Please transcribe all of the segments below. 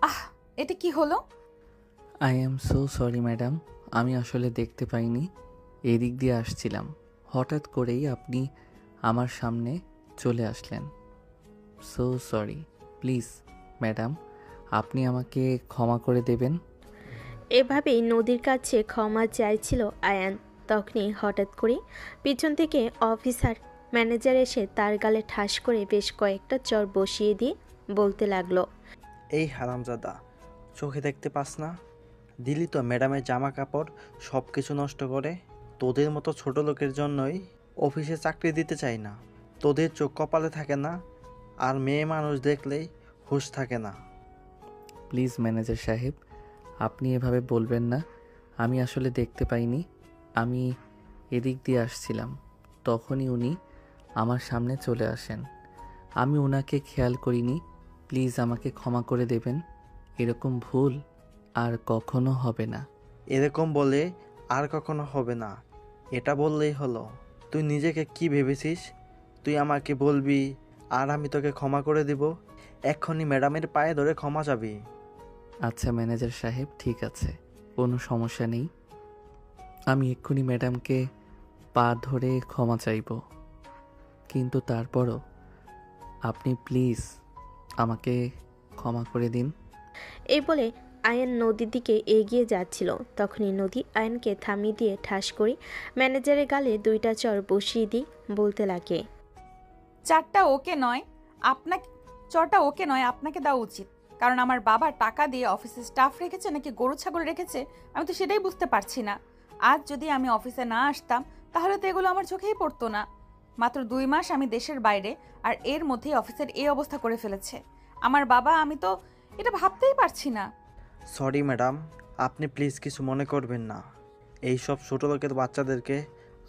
আহ, এটা কি হলো? I am so sorry madam, আমি আসলে দেখতে পাইনি, এদিক দিয়ে আসছিলাম, হঠাৎ করেই আপনি আমার সামনে চলে আসলেন। সো সরি, প্লিজ ম্যাডাম, আপনি আমাকে ক্ষমা করে দেবেন। এভাবেই নদীর কাছে ক্ষমা চাইছিল আয়ান। তখনই হঠাৎ করে পিছন থেকে অফিসার ম্যানেজার এসে তার গালে ঠাস করে বেশ কয়েকটা চর বসিয়ে দিয়ে বলতে লাগলো, এই হারামজাদা, চোখে দেখতে পাস না? দিলি তো ম্যাডামের জামা কাপড় সব কিছু নষ্ট করে। তোদের মতো ছোট লোকের জন্যই অফিসে চাকরি দিতে চাই না। তোদের চোখ কপালে থাকে না, আর মেয়ে মানুষ দেখলেই হুঁশ থাকে না। প্লিজ ম্যানেজার সাহেব, আপনি এভাবে বলবেন না। আমি আসলে দেখতে পাইনি, আমি এদিক দিয়ে আসছিলাম, তখনই উনি আমার সামনে চলে আসেন। আমি ওনাকে খেয়াল করিনি, প্লিজ আমাকে ক্ষমা করে দেবেন। এরকম ভুল আর কখনো হবে না। এরকম বলে আর কখনো হবে না, এটা বললেই হলো। তুই নিজেকে কি ভেবেছিস? তুই আমাকে বলবি আর আমি তোকে ক্ষমা করে দিব? এক্ষুনি ম্যাডামের পায়ে ধরে ক্ষমা চাবি। আচ্ছা ম্যানেজার সাহেব, ঠিক আছে, কোনো সমস্যা নেই, আমি এক্ষুনি ম্যাডামকে পা ধরে ক্ষমা চাইব, কিন্তু তারপরও আপনি প্লিজ আমাকে ক্ষমা করে দিন। এই বলে আয়ান নদীর দিকে এগিয়ে যাচ্ছিল। তখনই নদী আয়ানকে থামিয়ে দিয়ে ঠাস করে ম্যানেজারের গালে দুইটা চর বসিয়ে দিয়ে বলতে লাগে, চারটা ওকে নয়, আপনাকে চটা ওকে নয়, আপনাকে দেওয়া উচিত। কারণ আমার বাবা টাকা দিয়ে অফিসে স্টাফ রেখেছে নাকি গরু ছাগল রেখেছে, আমি তো সেটাই বুঝতে পারছি না। আজ যদি আমি অফিসে না আসতাম তাহলে তো এগুলো আমার চোখেই পড়তো না। মাত্র 2 মাস আমি দেশের বাইরে, আর এর মধ্যেই অফিসের এই অবস্থা করে ফেলেছে আমার বাবা। আমি তো এটা ভাবতেই পারছি না। সরি ম্যাডাম, আপনি প্লিজ কিছু মনে করবেন না। এই সব ছোটো লোকের বাচ্চাদেরকে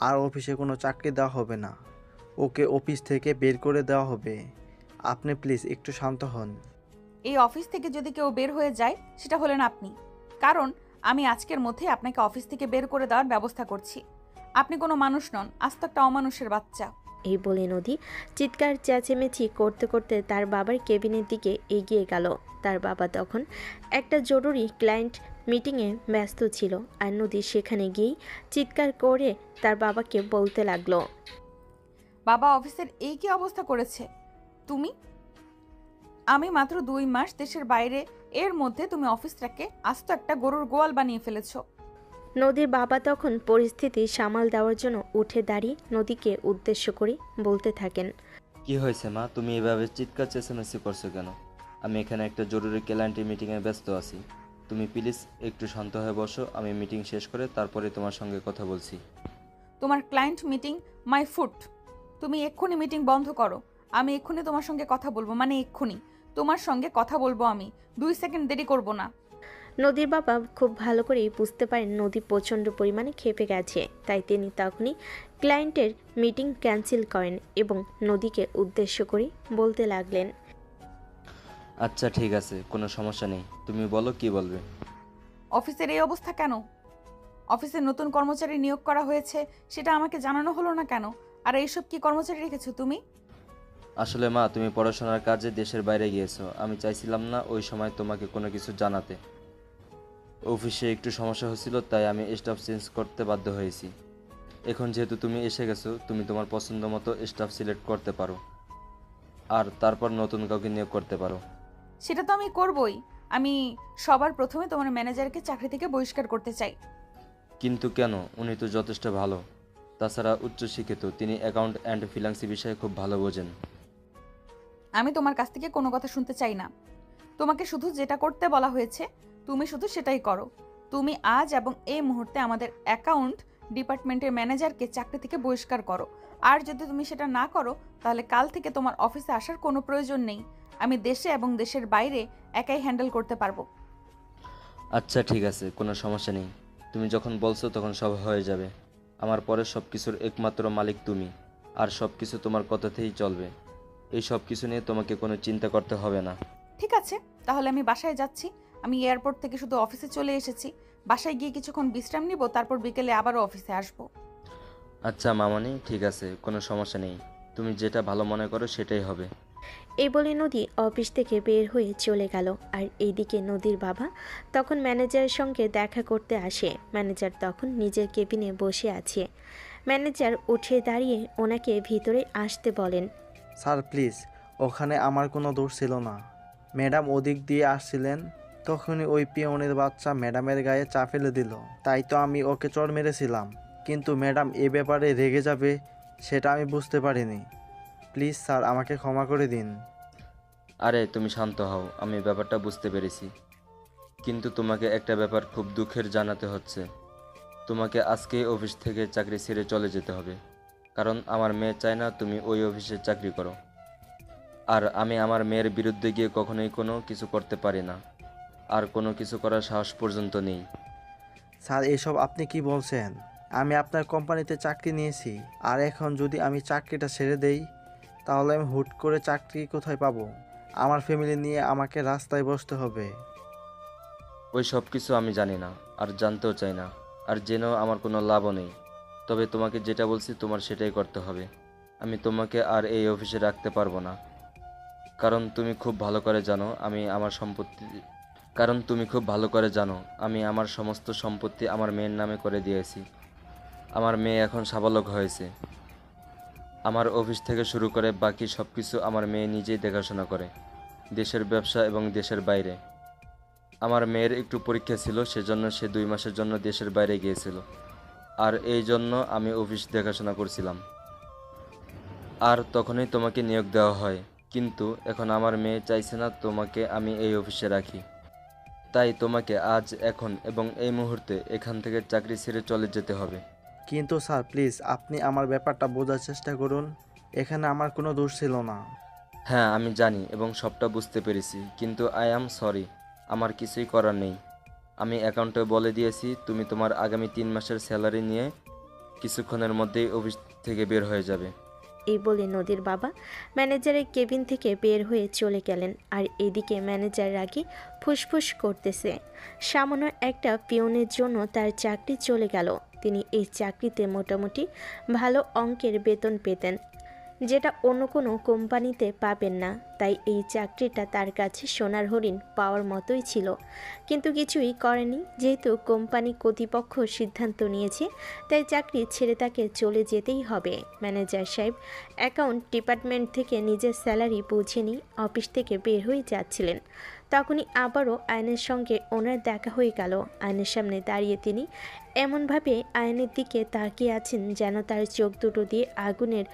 আর অফিসে কোনো চাকরি দেওয়া হবে না। ওকে অফিস থেকে বের করে দেওয়া হবে। আপনি প্লিজ একটু শান্ত হন। এই অফিস থেকে যদি কেউ বের হয়ে যায় সেটা হলেন আপনি। কারণ আমি আজকের মধ্যে আপনাকে অফিস থেকে বের করে দেওয়ার ব্যবস্থা করছি। আপনি কোনো মানুষ নন, আস্ত একটা অমানুষের বাচ্চা। এই বলে নদী চিৎকার চেঁচামেচি করতে করতে তার বাবার কেবিনের দিকে এগিয়ে গেল। তার বাবা তখন একটা জরুরি ক্লায়েন্ট মিটিংয়ে ব্যস্ত ছিল, আর নদী সেখানে গিয়েই চিৎকার করে তার বাবাকে বলতে লাগলো, বাবা, অফিসের এই কি অবস্থা করেছে তুমি? আমি মাত্র 2 মাস দেশের বাইরে, এর মধ্যে তুমি অফিসটাকে আস্ত একটা গরুর গোয়াল বানিয়ে ফেলেছো। নদীর বাবা তখন পরিস্থিতি সামাল দেওয়ার জন্য উঠে দাঁড়িয়ে নদীকে উদ্দেশ্য করে বলতে থাকেন, কি হয়েছে মা, তুমি এভাবে চিৎকার চেঁচামেচি করছো কেন? আমি এখানে একটা জরুরি ক্লায়েন্টের মিটিংয়ে ব্যস্ত আছি। তুমি প্লিজ একটু শান্ত হয়ে বসো, আমি মিটিং শেষ করে তারপরে তোমার সঙ্গে কথা বলছি। তোমার ক্লায়েন্ট মিটিং মাই ফুট। তুমি এক্ষুনি মিটিং বন্ধ করো। আমি এক্ষুনি তোমার সঙ্গে কথা বলবো, মানে এক্ষুনি তোমার সঙ্গে কথা বলবো আমি। 2 সেকেন্ড দেরি করব না। নদীর বাবা খুব ভালো করেই বুঝতে পারেন নদী প্রচণ্ড পরিমাণে ক্ষেপে গেছে, তাই তিনি তখনই ক্লায়েন্টের মিটিং ক্যান্সেল করেন এবং নদীকে উদ্দেশ্য করে বলতে লাগলেন, আচ্ছা ঠিক আছে, কোনো সমস্যা নেই, তুমি বলো কি বলবে। অফিসের এই অবস্থা কেন? অফিসে নতুন কর্মচারী নিয়োগ করা হয়েছে, সেটা আমাকে জানানো হলো না কেন? আর এইসব কি কর্মচারী রেখেছো তুমি? আসলে মা, তুমি পড়াশোনার কাজে দেশের বাইরে গিয়েছো, আমি চাইছিলাম না ওই সময় তোমাকে কোনো কিছু জানাতে। অফিসে একটু সমস্যা হচ্ছিল, তাই আমি স্টাফ চেঞ্জ করতে বাধ্য হয়েছি। এখন যেহেতু তুমি এসে গেছো, তুমি তোমার পছন্দ মতো স্টাফ সিলেক্ট করতে পারো, আর তারপর নতুন কাউকে নিয়োগ করতে পারো। সেটা তো আমি করবই। আমি সবার প্রথমে তোমার ম্যানেজারকে চাকরি থেকে বহিষ্কার করতে চাই। কিন্তু কেন? উনি তো যথেষ্ট ভালো, তাছাড়া উচ্চশিক্ষিত, তিনি অ্যাকাউন্ট অ্যান্ড ফিন্যান্সি বিষয়ে খুব ভালো বোঝেন। আমি তোমার কাছ থেকে কোনো কথা শুনতে চাই না। তোমাকে শুধু যেটা করতে বলা হয়েছে তুমি শুধু সেটাই করো। তুমি আজ এবং এই মুহূর্তে আমাদের অ্যাকাউন্ট ডিপার্টমেন্টের ম্যানেজারকে চাকরি থেকে বহিষ্কার করো। আর যদি তুমি সেটা না করো তাহলে কাল থেকে তোমার অফিসে আসার কোনো প্রয়োজন নেই। আমি দেশে এবং দেশের বাইরে একাই হ্যান্ডেল করতে পারবো। আচ্ছা ঠিক আছে, কোনো সমস্যা নেই, তুমি যখন বলছো তখন সব হয়ে যাবে। আমার পরে সব কিছুর একমাত্র মালিক তুমি, আর সব কিছু তোমার কথাতেই চলবে। এই সব কিছু নিয়ে তোমাকে কোনো চিন্তা করতে হবে না। ঠিক আছে, তাহলে আমি বাসায় যাচ্ছি। আমি এয়ারপোর্ট থেকে শুধু অফিসে চলে এসেছি। বাসায় গিয়ে কিছুক্ষণ বিশ্রাম নিব, তারপর বিকেলে আবারও অফিসে আসবো। আচ্ছা মামনি, ঠিক আছে, কোনো সমস্যা নেই, তুমি যেটা ভালো মনে করো সেটাই হবে। এই বলে নদী অফিস থেকে বের হয়ে চলে গেল। আর এইদিকে নদীর বাবা তখন ম্যানেজারের সঙ্গে দেখা করতে আসে। ম্যানেজার তখন নিজের কেবিনে বসে আছে। ম্যানেজার উঠে দাঁড়িয়ে ওনাকে ভিতরে আসতে বলেন। স্যার প্লিজ, ওখানে আমার কোনো দোষ ছিল না। ম্যাডাম ওদিক দিয়ে আসছিলেন, তখনই ওই পিয়নের বাচ্চা ম্যাডামের গায়ে চা ফেলে দিল। তাই তো আমি ওকে চড় মেরেছিলাম, কিন্তু ম্যাডাম এ ব্যাপারে রেগে যাবে সেটা আমি বুঝতে পারিনি। প্লিজ স্যার, আমাকে ক্ষমা করে দিন। আরে তুমি শান্ত হও, আমি ব্যাপারটা বুঝতে পেরেছি। কিন্তু তোমাকে একটা ব্যাপার খুব দুঃখের জানাতে হচ্ছে। তোমাকে আজকেই অফিস থেকে চাকরি ছেড়ে চলে যেতে হবে, কারণ আমার মেয়ে চায় না তুমি ওই অফিসে চাকরি করো। আর আমি আমার মেয়ের বিরুদ্ধে গিয়ে কখনোই কোনো কিছু করতে পারি না, আর কোনো কিছু করার সাহস পর্যন্ত নেই। স্যার এসব আপনি কি বলছেন? আমি আপনার কোম্পানিতে চাকরি নিয়েছি, আর এখন যদি আমি চাকরিটা ছেড়ে দেই তাহলে আমি হুট করে চাকরি কোথায় পাবো? আমার ফ্যামিলি নিয়ে আমাকে রাস্তায় বসতে হবে। ওই সব কিছু আমি জানি না, আর জানতেও চাই না, আর জেনেও আমার কোনো লাভও নেই। তবে তোমাকে যেটা বলছি তোমার সেটাই করতে হবে। আমি তোমাকে আর এই অফিসে রাখতে পারবো না, কারণ তুমি খুব ভালো করে জানো আমি আমার সমস্ত সম্পত্তি আমার মেয়ের নামে করে দিয়েছি। আমার মেয়ে এখন সাবালক হয়েছে। আমার অফিস থেকে শুরু করে বাকি সব কিছু আমার মেয়ে নিজেই দেখাশোনা করে, দেশের ব্যবসা এবং দেশের বাইরে। আমার মেয়ের একটু পরীক্ষা ছিল, সেজন্য সে 2 মাসের জন্য দেশের বাইরে গিয়েছিল, আর এই জন্য আমি অফিস দেখাশোনা করছিলাম। আর তখনই তোমাকে নিয়োগ দেওয়া হয়। কিন্তু এখন আমার মেয়ে চাইছে না তোমাকে আমি এই অফিসে রাখি। তাই তোমাকে আজ, এখন এবং এই মুহূর্তে এখান থেকে চাকরি ছেড়ে চলে যেতে হবে। কিন্তু স্যার প্লিজ, আপনি আমার ব্যাপারটা বোঝার চেষ্টা করুন। এখানে আমার কোনো দোষ ছিল না। হ্যাঁ আমি জানি এবং সবটা বুঝতে পেরেছি, কিন্তু আই অ্যাম সরি, আমার কিছুই করার নেই। আমি অ্যাকাউন্টে বলে দিয়েছি তুমি তোমার আগামী 3 মাসের স্যালারি নিয়ে কিছুক্ষণের মধ্যেই অফিস থেকে বের হয়ে যাবে। এই বলে নদীর বাবা ম্যানেজারের কেবিন থেকে বের হয়ে চলে গেলেন। আর এদিকে ম্যানেজার রাগে ফুসফুস করতেছে। সামান্য একটা পিয়নের জন্য তার চাকরি চলে গেল। তিনি এই চাকরিতে মোটামুটি ভালো অঙ্কের বেতন পেতেন, যেটা অন্য কোনো কোম্পানিতে পাবেন না। তাই এই চাকরিটা তার কাছে সোনার হরিণ পাওয়ার মতোই ছিল। কিন্তু কিছুই করেনি, যেহেতু কোম্পানি কর্তৃপক্ষ সিদ্ধান্ত নিয়েছে, তাই চাকরি ছেড়ে তাকে চলে যেতেই হবে। ম্যানেজার সাহেব অ্যাকাউন্ট ডিপার্টমেন্ট থেকে নিজের স্যালারি পৌঁছে নিয়ে অফিস থেকে বের হয়ে যাচ্ছিলেন। তখনই আবারও আয়নের সঙ্গে ওনার দেখা হয়ে গেল। আয়নের সামনে দাঁড়িয়ে তিনি এমনভাবে আয়নের দিকে তাকিয়ে আছেন যেন তার চোখ দুটো দিয়ে আগুনের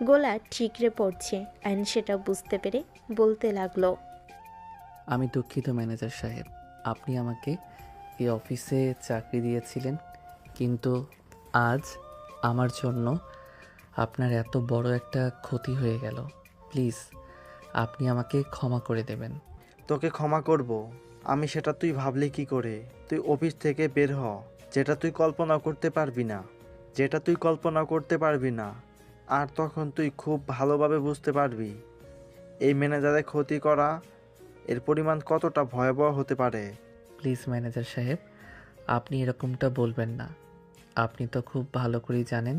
গোলা ঠিকরে পড়ছে। আয়ন সেটা বুঝতে পেরে বলতে লাগলো। আমি দুঃখিত ম্যানেজার সাহেব, আপনি আমাকে এই অফিসে চাকরি দিয়েছিলেন, কিন্তু আজ আমার জন্য আপনার এত বড় একটা ক্ষতি হয়ে গেল। প্লিজ আপনি আমাকে ক্ষমা করে দেবেন। তোকে ক্ষমা করব আমি, সেটা তুই ভাবলি কি করে? তুই অফিস থেকে বের হ। যেটা তুই কল্পনা করতে পারবি না, আর তখন তুই খুব ভালোভাবে বুঝতে পারবি এই ম্যানেজারের ক্ষতি করা এর পরিমাণ কতটা ভয়াবহ হতে পারে। প্লিজ ম্যানেজার সাহেব, আপনি এরকমটা বলবেন না। আপনি তো খুব ভালো করেই জানেন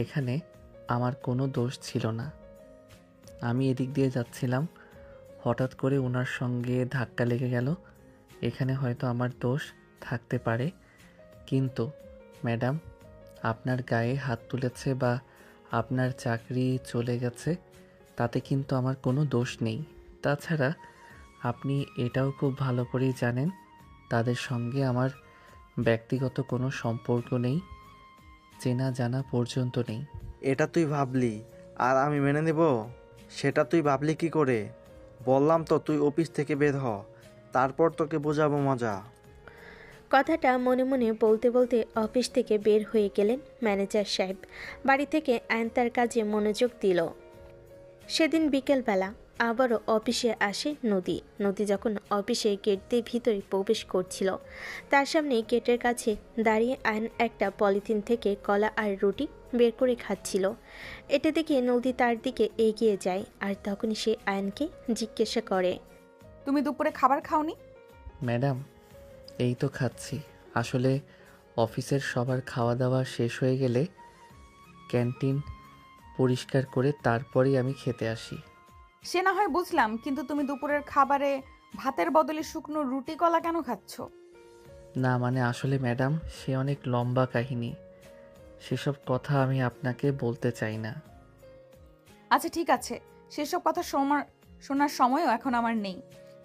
এখানে আমার কোনো দোষ ছিল না। আমি এদিক দিয়ে যাচ্ছিলাম, হঠাৎ করে ওনার সঙ্গে ধাক্কা লেগে গেল। এখানে হয়তো আমার দোষ থাকতে পারে, কিন্তু ম্যাডাম আপনার গায়ে হাত তুলেছে বা আপনার চাকরি চলে গেছে, তাতে কিন্তু আমার কোনো দোষ নেই। তাছাড়া আপনি এটাও খুব ভালো করেই জানেন তাদের সঙ্গে আমার ব্যক্তিগত কোনো সম্পর্ক নেই, চেনা জানা পর্যন্ত নেই। এটা তুই ভাবলি আর আমি মেনে নেব? সেটা তুই ভাবলি কি করে? বললাম তো তুই অফিস থেকে বের হ, তারপর তোকে বোঝাবো মজা। কথাটা মনে মনে বলতে বলতে অফিস থেকে বের হয়ে গেলেন ম্যানেজার সাহেব। বাড়ি থেকে আয়ন তার কাজে মনোযোগ দিল। সেদিন বিকেলবেলা আবারও অফিসে আসে নদী। নদী যখন অফিসে গেট দিয়ে ভিতরে প্রবেশ করছিল, তার সামনে গেটের কাছে দাঁড়িয়ে আয়ন একটা পলিথিন থেকে কলা আর রুটি বের করে খাচ্ছিল। এটা দেখে নদী তার দিকে এগিয়ে যায়, আর তখনই সে আয়নকে জিজ্ঞাসা করে। তুমি দুপুরে খাবার খাওনি? ম্যাডাম এই তো খাচ্ছি। আসলে অফিসের সবার খাওয়া দাওয়া শেষ হয়ে গেলে ক্যান্টিন পরিষ্কার করে তারপরেই আমি খেতে আসি। সে না হয় বুঝলাম, কিন্তু তুমি দুপুরের খাবারে ভাতের বদলে শুকনো রুটি কলা কেন খাচ্ছ? না মানে আসলে ম্যাডাম, সে অনেক লম্বা কাহিনী, সেসব কথা আমি আপনাকে বলতে চাই না। আচ্ছা ঠিক আছে, সেসব কথা শোনার সময়ও এখন আমার নেই।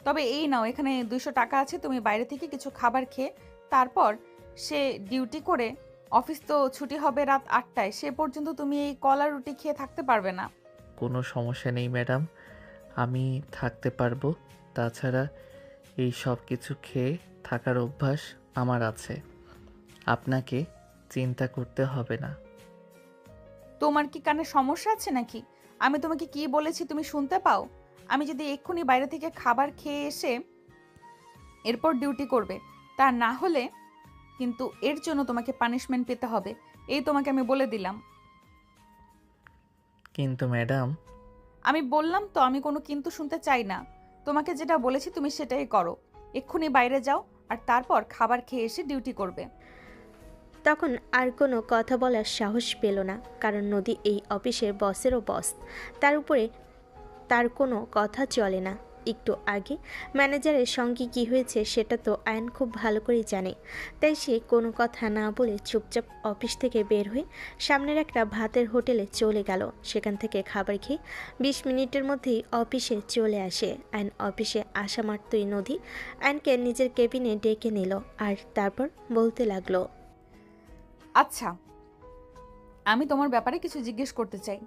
তবে এই নাও, এখানে 200 টাকা আছে, তুমি বাইরে থেকে কিছু খাবার খেয়ে তারপর সে ডিউটি করে, অফিস তো ছুটি হবে রাত 8টায়, সে পর্যন্ত তুমি এই কলা রুটি খেয়ে থাকতে পারবে না। কোনো সমস্যা নেই ম্যাডাম, আমি থাকতে পারবো। তাছাড়া এই সব কিছু খেয়ে থাকার অভ্যাস আমার আছে, আপনাকে চিন্তা করতে হবে না। তোমার কি কানে সমস্যা আছে নাকি? আমি তোমাকে কি বলেছি তুমি শুনতে পাও? আমি যদি এক্ষুনি বাইরে থেকে খাবার খেয়ে এসে এরপর ডিউটি করবে, তা না হলে কিন্তু এর জন্য তোমাকে পানিশমেন্ট পেতে হবে, এই তোমাকে আমি বলে দিলাম। কিন্তু ম্যাডাম, আমি বললাম তো, আমি কোনো কিন্তু শুনতে চাই না। তোমাকে যেটা বলেছি তুমি সেটাই করো। এক্ষুনি বাইরে যাও আর তারপর খাবার খেয়ে এসে ডিউটি করবে। তখন আর কোনো কথা বলার সাহস পেল না, কারণ নদী এই অফিসের বসেরও বস। তার উপরে তার কোনো কথা চলে না। একটু আগে ম্যানেজারের সঙ্গে কী হয়েছে সেটা তো আয়ন খুব ভালো করেই জানে। তাই সে কোনো কথা না বলে চুপচাপ অফিস থেকে বের হয়ে সামনের একটা ভাতের হোটেলে চলে গেল। সেখান থেকে খাবার খেয়ে 20 মিনিটের মধ্যেই অফিসে চলে আসে। আয়ন অফিসে আসা মাত্রই নদী আয়নকে নিজের কেবিনে ডেকে নিল আর তারপর বলতে লাগলো, আচ্ছা, আমি তোমার ব্যাপারে কিছু জিজ্ঞেস করতে চাই।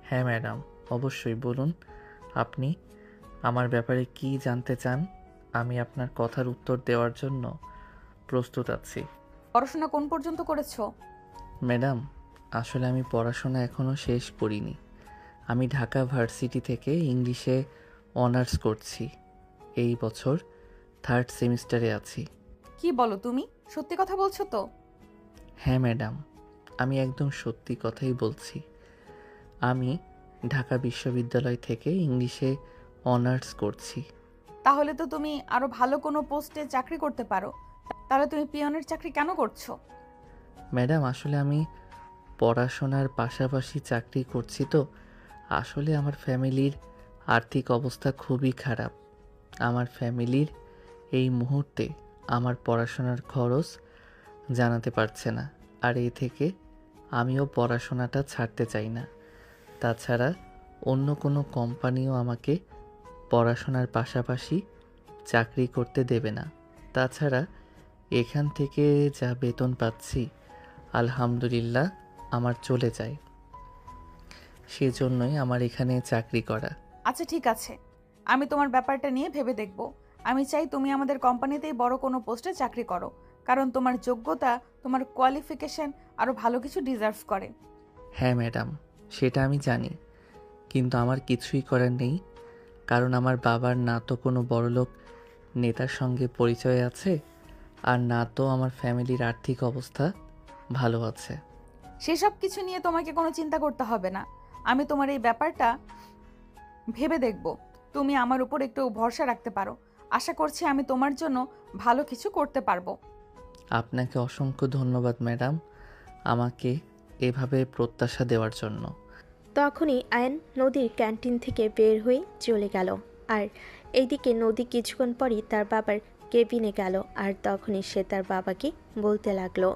হ্যাঁ ম্যাডাম, অবশ্যই বলুন। আপনি আমার ব্যাপারে কি জানতে চান? আমি আপনার কথার উত্তর দেওয়ার জন্য প্রস্তুত আছি। পড়াশোনা কোন পর্যন্ত করেছো? ম্যাডাম, আসলে আমি পড়াশোনা এখনও শেষ করিনি। আমি ঢাকা ভার্সিটি থেকে ইংলিশে অনার্স করছি। এই বছর 3rd সেমিস্টারে আছি। কি বলো তুমি? সত্যি কথা বলছো তো? হ্যাঁ ম্যাডাম, আমি একদম সত্যি কথাই বলছি। আমি ঢাকা বিশ্ববিদ্যালয় থেকে ইংলিশে অনার্স করছি। তাহলে তো তুমি আরো ভালো কোনো পোস্টে চাকরি করতে পারো। তাহলে তুমি পিয়নের চাকরি কেন করছো? ম্যাডাম, আসলে আমি পড়াশোনার পাশাপাশি চাকরি করছি তো। আসলে আমার ফ্যামিলির আর্থিক অবস্থা খুবই খারাপ। আমার ফ্যামিলির এই মুহূর্তে আমার পড়াশোনার খরচ জানাতে পারছে না, আর এই থেকে আমিও পড়াশোনাটা ছাড়তে চাই না। তাছাড়া অন্য কোনো কোম্পানিও আমাকে পড়াশোনার পাশাপাশি চাকরি করতে দেবে না। তাছাড়া এখান থেকে যা বেতন পাচ্ছি আলহামদুলিল্লাহ আমার চলে যায়, সেজন্যই আমার এখানে চাকরি করা। আচ্ছা ঠিক আছে, আমি তোমার ব্যাপারটা নিয়ে ভেবে দেখব। আমি চাই তুমি আমাদের কোম্পানিতেই বড় কোনো পোস্টে চাকরি করো, কারণ তোমার যোগ্যতা, তোমার কোয়ালিফিকেশন আরো ভালো কিছু ডিজার্ভ করে। হ্যাঁ ম্যাডাম, সেটা আমি জানি, কিন্তু আমার কিছুই করার নেই। কারণ আমার বাবার না তো কোনো বড়লোক নেতার সঙ্গে পরিচয় আছে, আর না তো আমার ফ্যামিলির আর্থিক অবস্থা ভালো আছে। সেসব কিছু নিয়ে তোমাকে কোনো চিন্তা করতে হবে না। আমি তোমার এই ব্যাপারটা ভেবে দেখব। তুমি আমার উপর একটু ভরসা রাখতে পারো। আশা করছি আমি তোমার জন্য ভালো কিছু করতে পারবো। আপনাকে অসংখ্য ধন্যবাদ ম্যাডাম, আমাকে এভাবে প্রত্যাশা দেওয়ার জন্য। তখনই আয়ন নদীর ক্যান্টিন থেকে বের হয়ে চলে গেল। আর এইদিকে নদী কিছুক্ষণ পরই তার বাবার কেবিনে গেল আর তখনই সে তার বাবাকে বলতে লাগলো,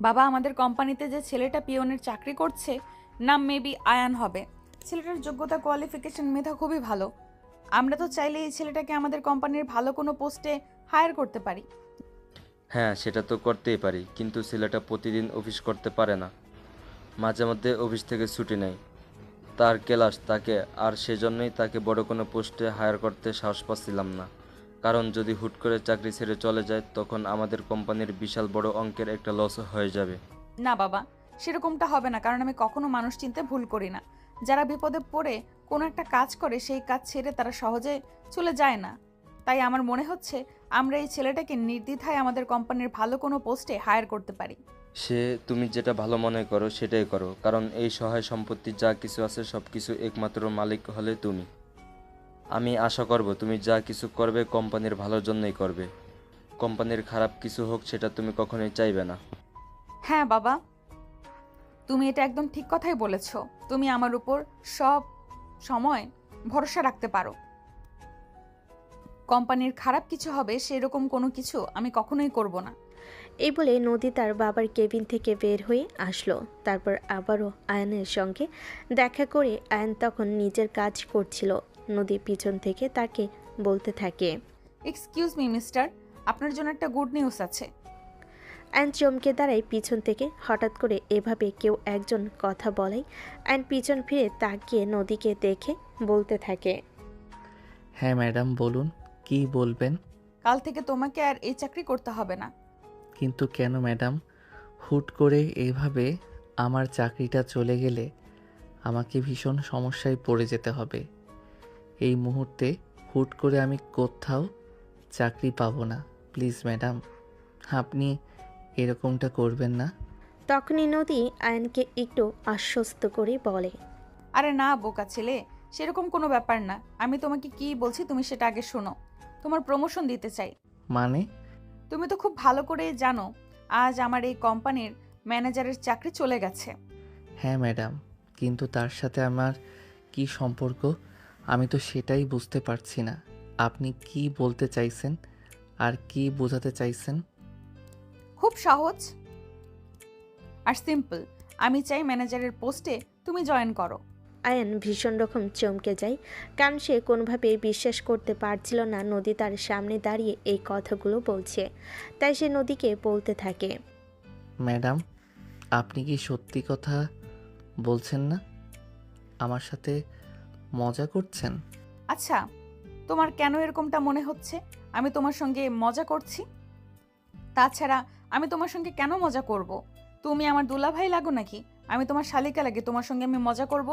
বাবা, আমাদের কোম্পানিতে যে ছেলেটা পিয়নের চাকরি করছে, নাম মেবি আয়ান হবে। ছেলেটার যোগ্যতা, কোয়ালিফিকেশন, মেধা খুবই ভালো। আমরা তো চাইলে এই ছেলেটাকে আমাদের কোম্পানির ভালো কোনো পোস্টে হায়ার করতে পারি। হ্যাঁ, সেটা তো করতেই পারি, কিন্তু ছেলেটা প্রতিদিন অফিস করতে পারে না, মাঝে মধ্যে অফিস থেকে ছুটি নেয়। তার ক্লাস তাকে, আর সেজন্যই তাকে বড় কোনো পোস্টে হায়ার করতে সাহস পাচ্ছিলাম না। কারণ যদি হুট করে চাকরি ছেড়ে চলে যায়, তখন আমাদের কোম্পানির বিশাল বড় অঙ্কের একটা লস হয়ে যাবে। না বাবা, সেরকমটা হবে না, কারণ আমি কখনো মানুষ চিনতে ভুল করি না। যারা বিপদে পড়ে কোনো একটা কাজ করে, সেই কাজ ছেড়ে তারা সহজে চলে যায় না। তাই আমার মনে হচ্ছে আমরা এই ছেলেটাকে নির্দ্বিধায় আমাদের কোম্পানির ভালো কোনো পোস্টে হায়ার করতে পারি। সে তুমি যেটা ভালো মনে করো সেটাই করো, কারণ এই সহায় সম্পত্তি যা কিছু আছে সব কিছু একমাত্র মালিক হলে তুমি। আমি আশা করব তুমি যা কিছু করবে কোম্পানির ভালোর জন্যই করবে। কোম্পানির খারাপ কিছু হোক সেটা তুমি কখনোই চাইবে না। হ্যাঁ বাবা, তুমি এটা একদম ঠিক কথাই বলেছ। তুমি আমার উপর সব সময় ভরসা রাখতে পারো। কোম্পানির খারাপ কিছু হবে সেরকম কোনো কিছু আমি কখনোই করব না। এই বলে নদী তার বাবার কেবিন থেকে বের হয়ে আসলো। তারপর আবারও আয়নের সঙ্গে দেখা করে আয়ন তখন নিজের কাজ করছিল। নদী পিছন থেকে তাকে বলতে থাকে, এক্সকিউজ মি মিস্টার, আপনার জন্য একটা গুড নিউজ আছে। আয়ন চমকে দাঁড়ায় পিছন থেকে। হঠাৎ করে এভাবে কেউ একজন কথা বলাই আয়ন পিছন ফিরে তাকিয়ে নদীকে দেখে বলতে থাকে, হ্যাঁ ম্যাডাম বলুন, কি বলবেন? কাল থেকে তোমাকে আর এই চাকরি করতে হবে না। কিন্তু কেন ম্যাডাম? হুট করে এইভাবে আমার চাকরিটা চলে গেলে আমাকে ভীষণ সমস্যায় পড়ে যেতে হবে। এই মুহূর্তে হুট করে আমি কোথাও চাকরি পাবো না। প্লিজ ম্যাডাম, আপনি এরকমটা করবেন না। তখনই নদী আয়নকে একটু আশ্বস্ত করে বলে, আরে না বোকা ছেলে, সেরকম কোনো ব্যাপার না। আমি তোমাকে কি বলছি তুমি সেটা আগে শোনো। তোমার প্রমোশন দিতে চাই। মানে? তুমি তো খুব ভালো করে জানো আজ আমার এই কোম্পানির ম্যানেজারের চাকরি চলে গেছে। হ্যাঁ ম্যাডাম, কিন্তু তার সাথে আমার কি সম্পর্ক আমি তো সেটাই বুঝতে পারছি না। আপনি কি বলতে চাইছেন আর কি বোঝাতে চাইছেন? খুব সহজ আর সিম্পল। আমি চাই ম্যানেজারের পোস্টে তুমি জয়েন করো। আয়ন ভীষণ রকম চমকে যায়, কারণ সে কোনোভাবেই বিশ্বাস করতে পারছিল না নদী তার সামনে দাঁড়িয়ে এই কথাগুলো বলছে। তাই সে নদীকে বলতে থাকে, ম্যাডাম, আপনি কি সত্যি কথা বলছেন না? আমার সাথে মজা করছেন? আচ্ছা, তোমার কেন এরকমটা মনে হচ্ছে আমি তোমার সঙ্গে মজা করছি? তাছাড়া আমি তোমার সঙ্গে কেন মজা করব? তুমি আমার দুলাভাই লাগো নাকি আমি তোমার শালিকা লাগে তোমার সঙ্গে আমি মজা করব?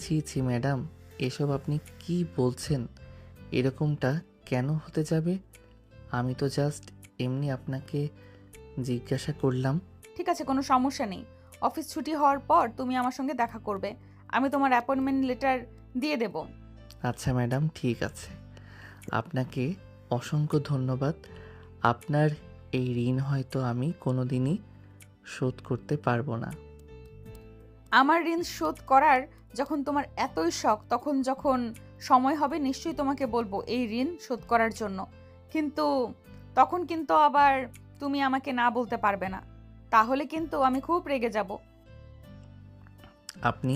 ছি ছি ম্যাডাম, এসব আপনি কি বলছেন? এরকমটা কেন হতে যাবে? আমি তো জাস্ট এমনি আপনাকে জিজ্ঞাসা করলাম। ঠিক আছে, কোনো সমস্যা নেই। অফিস ছুটি হওয়ার পর তুমি আমার সঙ্গে দেখা করবে। আমি তোমার অ্যাপয়েন্টমেন্ট লেটার দিয়ে দেব। আচ্ছা ম্যাডাম, ঠিক আছে। আপনাকে অসংখ্য ধন্যবাদ। আপনার এই ঋণ হয়তো আমি কোনোদিনই শোধ করতে পারবো না। আমার ঋণ শোধ করার যখন তোমার এতই শখ, তখন যখন সময় হবে নিশ্চয়ই তোমাকে বলবো এই ঋণ শোধ করার জন্য। কিন্তু তখন কিন্তু আবার তুমি আমাকে না বলতে পারবে না, তাহলে কিন্তু আমি খুব রেগে যাব। আপনি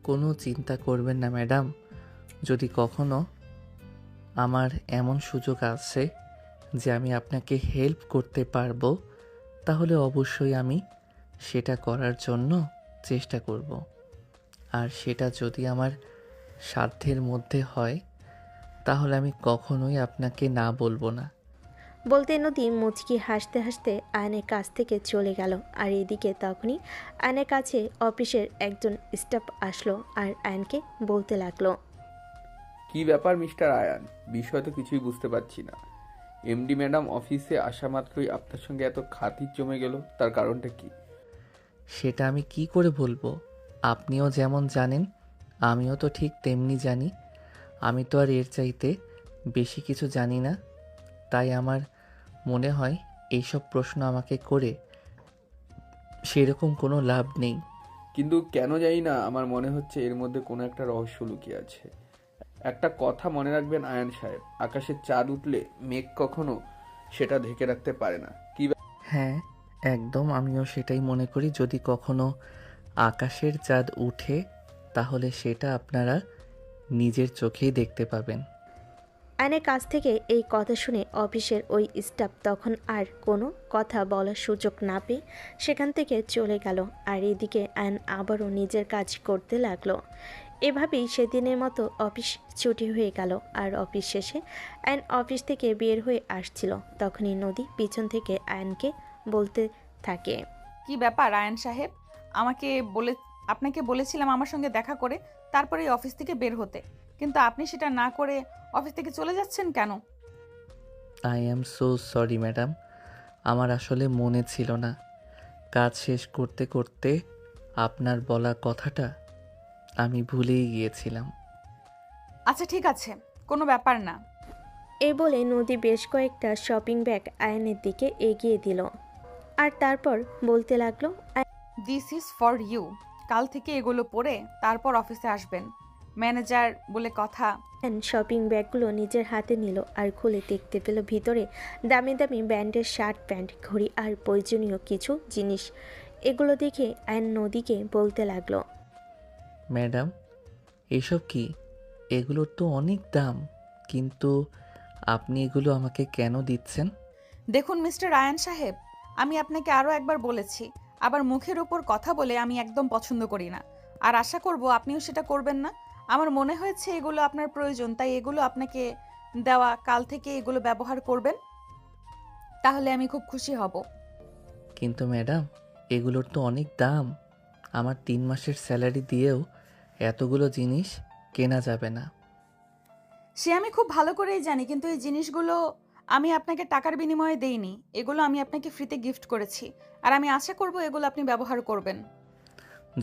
কোনো চিন্তা করবেন না ম্যাডাম। যদি কখনো আমার এমন সুযোগ আসে যে আমি আপনাকে হেল্প করতে পারবো, তাহলে অবশ্যই আমি সেটা করার জন্য চেষ্টা করব। আর সেটা যদি আমার সাধ্যের মধ্যে হয় তাহলে আমি কখনোই আপনাকে না বলবো না। বলতে নদী মুচকি হাসতে হাসতে আয়নের কাছ থেকে চলে গেল। আর এদিকে তখনই আয়নের কাছে অফিসের একজন স্টাফ আসলো আর আয়নকে বলতে লাগলো, কি ব্যাপার মিস্টার আয়ান? বিষয় তো কিছুই বুঝতে পারছি না। এমডি ম্যাডাম অফিসে আসা মাত্রই আপনার সঙ্গে এত খাতির জমে গেল, তার কারণটা কি? সেটা আমি কি করে বলবো? আপনিও যেমন জানেন আমিও তো ঠিক তেমনি জানি। আমি তো আর এর চাইতে বেশি কিছু জানি না। তাই আমার মনে হয় এইসব প্রশ্ন আমাকে করে সেরকম কোনো লাভ নেই। কিন্তু কেন জানি না, আমার মনে হচ্ছে এর মধ্যে কোনো একটা রহস্য লুকিয়ে আছে। একটা কথা মনে রাখবেন আয়ান সাহেব, আকাশে চাঁদ উঠলে মেঘ কখনো সেটা ঢেকে রাখতে পারে না। কি হ্যাঁ, একদম আমিও সেটাই মনে করি। যদি কখনো আকাশের চাঁদ উঠে তাহলে সেটা আপনারা নিজের চোখেই দেখতে পাবেন। আয়নের কাছ থেকে এই কথা শুনে অফিসের ওই স্টাফ তখন আর কোনো কথা বলার সুযোগ না পেয়ে সেখান থেকে চলে গেল। আর এদিকে আয়ন আবারও নিজের কাজ করতে লাগলো। এভাবেই সেদিনের মতো অফিস ছুটি হয়ে গেল। আর অফিস শেষে আয়ন অফিস থেকে বের হয়ে আসছিল। তখনই নদী পিছন থেকে আয়নকে বলতে থাকে, কি ব্যাপার আয়ন সাহেব? আপনাকে বলেছিলাম আমার সঙ্গে দেখা করে তারপরে এই অফিস থেকে বের হতে, কিন্তু আপনি সেটা না করে অফিস থেকে চলে যাচ্ছেন কেন? I am so sorry madam, আমার আসলে মনে ছিল না। কাজ শেষ করতে করতে আপনার বলা কথাটা আমি ভুলেই গিয়েছিলাম। আচ্ছা ঠিক আছে, কোনো ব্যাপার না। এই বলে নদী বেশ কয়েকটা শপিং ব্যাগ আয়নের দিকে এগিয়ে দিল। আর তারপর বলতে লাগলো, দিস ইজ ফর ইউ। কাল থেকে এগুলো পরে তারপর অফিসে আসবেন। ম্যানেজার বলে কথা। আয়ান শপিং ব্যাগগুলো নিজের হাতে নিল আর খুলে দেখতে পেল ভিতরে দামি দামি ব্র্যান্ডের শার্ট, প্যান্ট, ঘড়ি আর প্রয়োজনীয় কিছু জিনিস। এগুলো দেখে আয়ান নদীকে বলতে লাগলো, ম্যাডাম, এসব কি? এগুলোর তো অনেক দাম, কিন্তু আপনি এগুলো আমাকে কেন দিচ্ছেন? দেখুন মিস্টার আয়ান সাহেব, আমি আপনাকে আরও একবার বলেছি, আবার মুখের উপর কথা বলে আমি একদম পছন্দ করি না। আর আশা করব আপনিও সেটা করবেন না। আমার মনে হয়েছে এগুলো আপনার প্রয়োজন, তাই এগুলো আপনাকে দেওয়া। কাল থেকে এগুলো ব্যবহার করবেন, তাহলে আমি খুব খুশি হব। কিন্তু ম্যাডাম, এগুলোর তো অনেক দাম। আমার 3 মাসের স্যালারি দিয়েও এতগুলো জিনিস কেনা যাবে না। সে আমি খুব ভালো করেই জানি, কিন্তু এই জিনিসগুলো আমি আপনাকে টাকার বিনিময়ে দেইনি। এগুলো আমি আপনাকে ফ্রিতে গিফট করেছি, আর আমি আশা করব এগুলো আপনি ব্যবহার করবেন।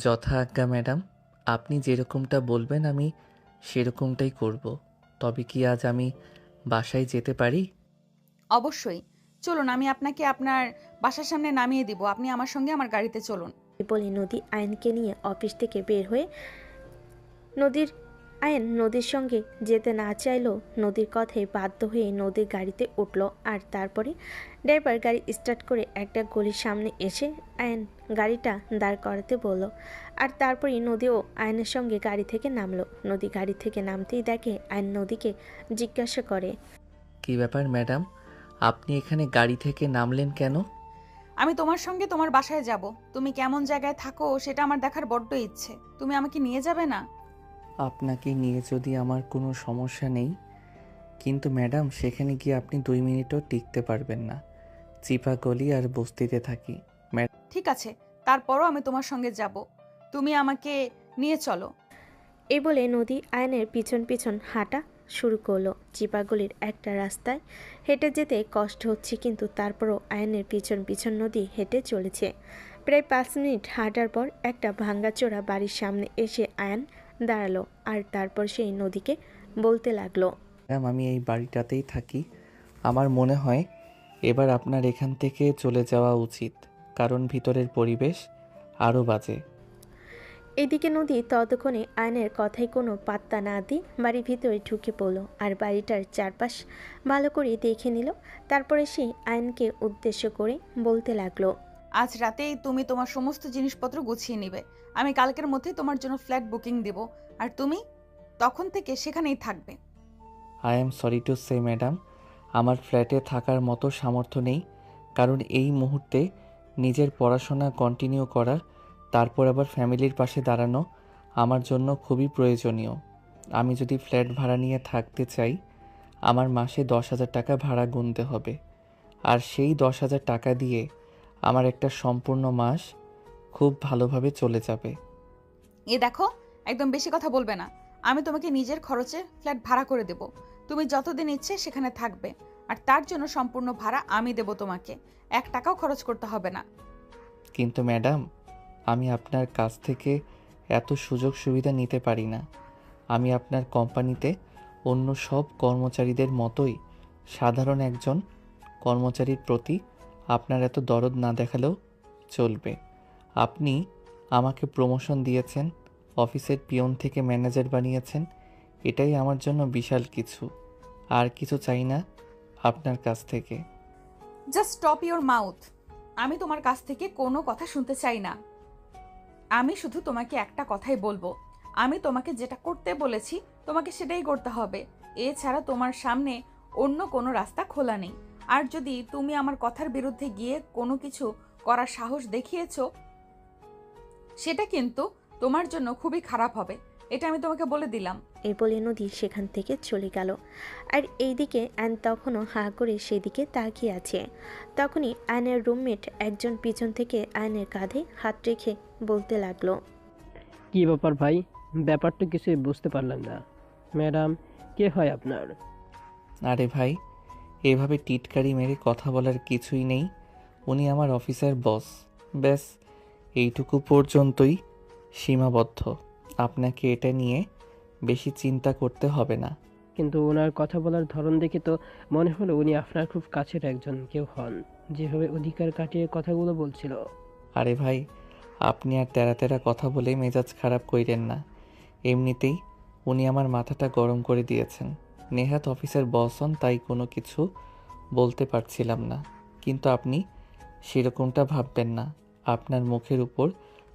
যথা আজ্ঞা ম্যাডাম, আপনি যেরকমটা বলবেন আমি সেরকমটাই করব। তবে কি আজ আমি বাসায় যেতে পারি? অবশ্যই, চলুন আমি আপনাকে আপনার বাসার সামনে নামিয়ে দিব। আপনি আমার সঙ্গে আমার গাড়িতে চলুন। বলে নদী আয়নকে নিয়ে অফিস থেকে বের হয়ে আয়ন নদীর সঙ্গে যেতে না চাইলেও নদীর কথায় বাধ্য হয়ে নদীর গাড়িতে উঠল। আর তারপরে ড্রাইভার গাড়ি স্টার্ট করে একটা গলির সামনে এসে আয়ন গাড়িটা দাঁড় করাতে বলল। আর তারপরে নদীও আয়নের সঙ্গে গাড়ি থেকে নামলো। নদী গাড়ি থেকে নামতেই দেখে আয়ন নদীকে জিজ্ঞাসা করে, কি ব্যাপার ম্যাডাম, আপনি এখানে গাড়ি থেকে নামলেন কেন? আমি তোমার সঙ্গে তোমার বাসায় যাব। তুমি কেমন জায়গায় থাকো সেটা আমার দেখার বড্ড ইচ্ছে। তুমি আমাকে নিয়ে যাবে না? আপনাকে নিয়ে যদি আমার কোনো সমস্যা নেই, কিন্তু ম্যাডাম সেখানে গিয়ে আপনি 2 মিনিটও টিকতে পারবেন না। চিপা গলি আর বস্তিতে থাকি। ঠিক আছে, তারপরও আমি তোমার সঙ্গে যাব। তুমি আমাকে নিয়ে চলো। এই বলে নদী আয়নের পিছন পিছন হাঁটা শুরু করলো। চিপাগলির একটা রাস্তায় হেঁটে যেতে কষ্ট হচ্ছে, কিন্তু তারপরও আয়নের পিছন পিছন নদী হেঁটে চলেছে। প্রায় 5 মিনিট হাঁটার পর একটা ভাঙ্গাচোরা বাড়ির সামনে এসে আয়ন দাঁড়ালো। আর তারপর সেই নদীকে বলতে লাগলো, ম্যাডাম, আমি এই বাড়িটাতেই থাকি। আমার মনে হয় এবার আপনার এখান থেকে চলে যাওয়া উচিত, কারণ ভিতরের পরিবেশ আরও বাজে। এদিকে নদী ততক্ষণে আয়নের কথায় কোনো পাত্তা না দিয়ে বাড়ির ভিতরে ঢুকে পড়ল আর বাড়িটার চারপাশ ভালো করে দেখে নিল। তারপরে সে আয়নকে উদ্দেশ্য করে বলতে লাগলো, আজ রাতেই তুমি তোমার সমস্ত জিনিসপত্র গুছিয়ে নিবে। আমি কালকের মধ্যে তোমার জন্য ফ্ল্যাট বুকিং দেব, আর তুমি তখন থেকে সেখানেই থাকবে। I am sorry to say madam, আমার ফ্ল্যাটে থাকার মতো সামর্থ্য নেই, কারণ এই মুহূর্তে নিজের পড়াশোনা কন্টিনিউ করা, তারপর আবার ফ্যামিলির পাশে দাঁড়ানো আমার জন্য খুবই প্রয়োজনীয়। আমি যদি ফ্ল্যাট ভাড়া নিয়ে থাকতে চাই, আমার মাসে 10,000 টাকা ভাড়া গুনতে হবে, আর সেই 10,000 টাকা দিয়ে আমার একটা সম্পূর্ণ মাস খুব ভালোভাবে চলে যাবে। এ দেখো, একদম বেশি কথা বলবে না। আমি তোমাকে নিজের খরচে ফ্ল্যাট ভাড়া করে দেব। তুমি যতদিন ইচ্ছে সেখানে থাকবে, আর তার জন্য সম্পূর্ণ ভাড়া আমি দেব। তোমাকে 1 টাকাও খরচ করতে হবে না। কিন্তু ম্যাডাম, আমি আপনার কাছ থেকে এত সুযোগ সুবিধা নিতে পারি না। আমি আপনার কোম্পানিতে অন্য সব কর্মচারীদের মতোই সাধারণ একজন কর্মচারীর প্রতি আপনার এত দরদ না দেখালেও চলবে। আপনি আমাকে প্রমোশন দিয়েছেন, অফিসের পিয়ন থেকে ম্যানেজার বানিয়েছেন, এটাই আমার জন্য বিশাল কিছু। আর কিছু চাই না আপনার কাছ থেকে। Just stop your mouth. আমি তোমার কাছ থেকে কোনো কথা শুনতে চাই না। আমি শুধু তোমাকে একটা কথাই বলবো, আমি তোমাকে যেটা করতে বলেছি তোমাকে সেটাই করতে হবে। এছাড়া তোমার সামনে অন্য কোনো রাস্তা খোলা নেই। আর যদি তুমি আমার কথার বিরুদ্ধে গিয়ে কোনো কিছু করার সাহস দেখিয়েছো, সেটা কিন্তু তোমার জন্য খুবই খারাপ হবে। এটা আমি তোমাকে বলে দিলাম। এই বলে নদী সেখান থেকে চলে গেল। আর এইদিকে অ্যান তখনও হাঁ করে সেদিকে তাকিয়ে আছে। তখনই আয়নের রুমমেট একজন পিছন থেকে আয়নের কাঁধে হাত রেখে বলতে লাগলো, কি ব্যাপার ভাই? ব্যাপারটা কিছুই বুঝতে পারলাম না। ম্যাডাম কে হয় আপনার? আরে ভাই, এভাবে টিটকারি মেরে কথা বলার কিছুই নেই। উনি আমার অফিসের বস। ব্যাস এইটুকু পর্যন্তই সীমাবদ্ধ। আপনাকে এটা নিয়ে বেশি চিন্তা করতে হবে না। কিন্তু ওনার কথা বলার ধরন দেখে তো মনে হলো উনি আপনার খুব কাছের একজন কেউ হন, যেভাবে অধিকার কাটিয়ে কথাগুলো বলছিল। আরে ভাই, আপনি আর তেরা তেরা কথা বলে মেজাজ খারাপ কইরেন না। এমনিতেই উনি আমার মাথাটা গরম করে দিয়েছেন। নেহাত অফিসের বস হন, তাই কোনো কিছু বলতে পারছিলাম না। কিন্তু আপনি সেরকমটা ভাববেন না। আপনার মুখের উপর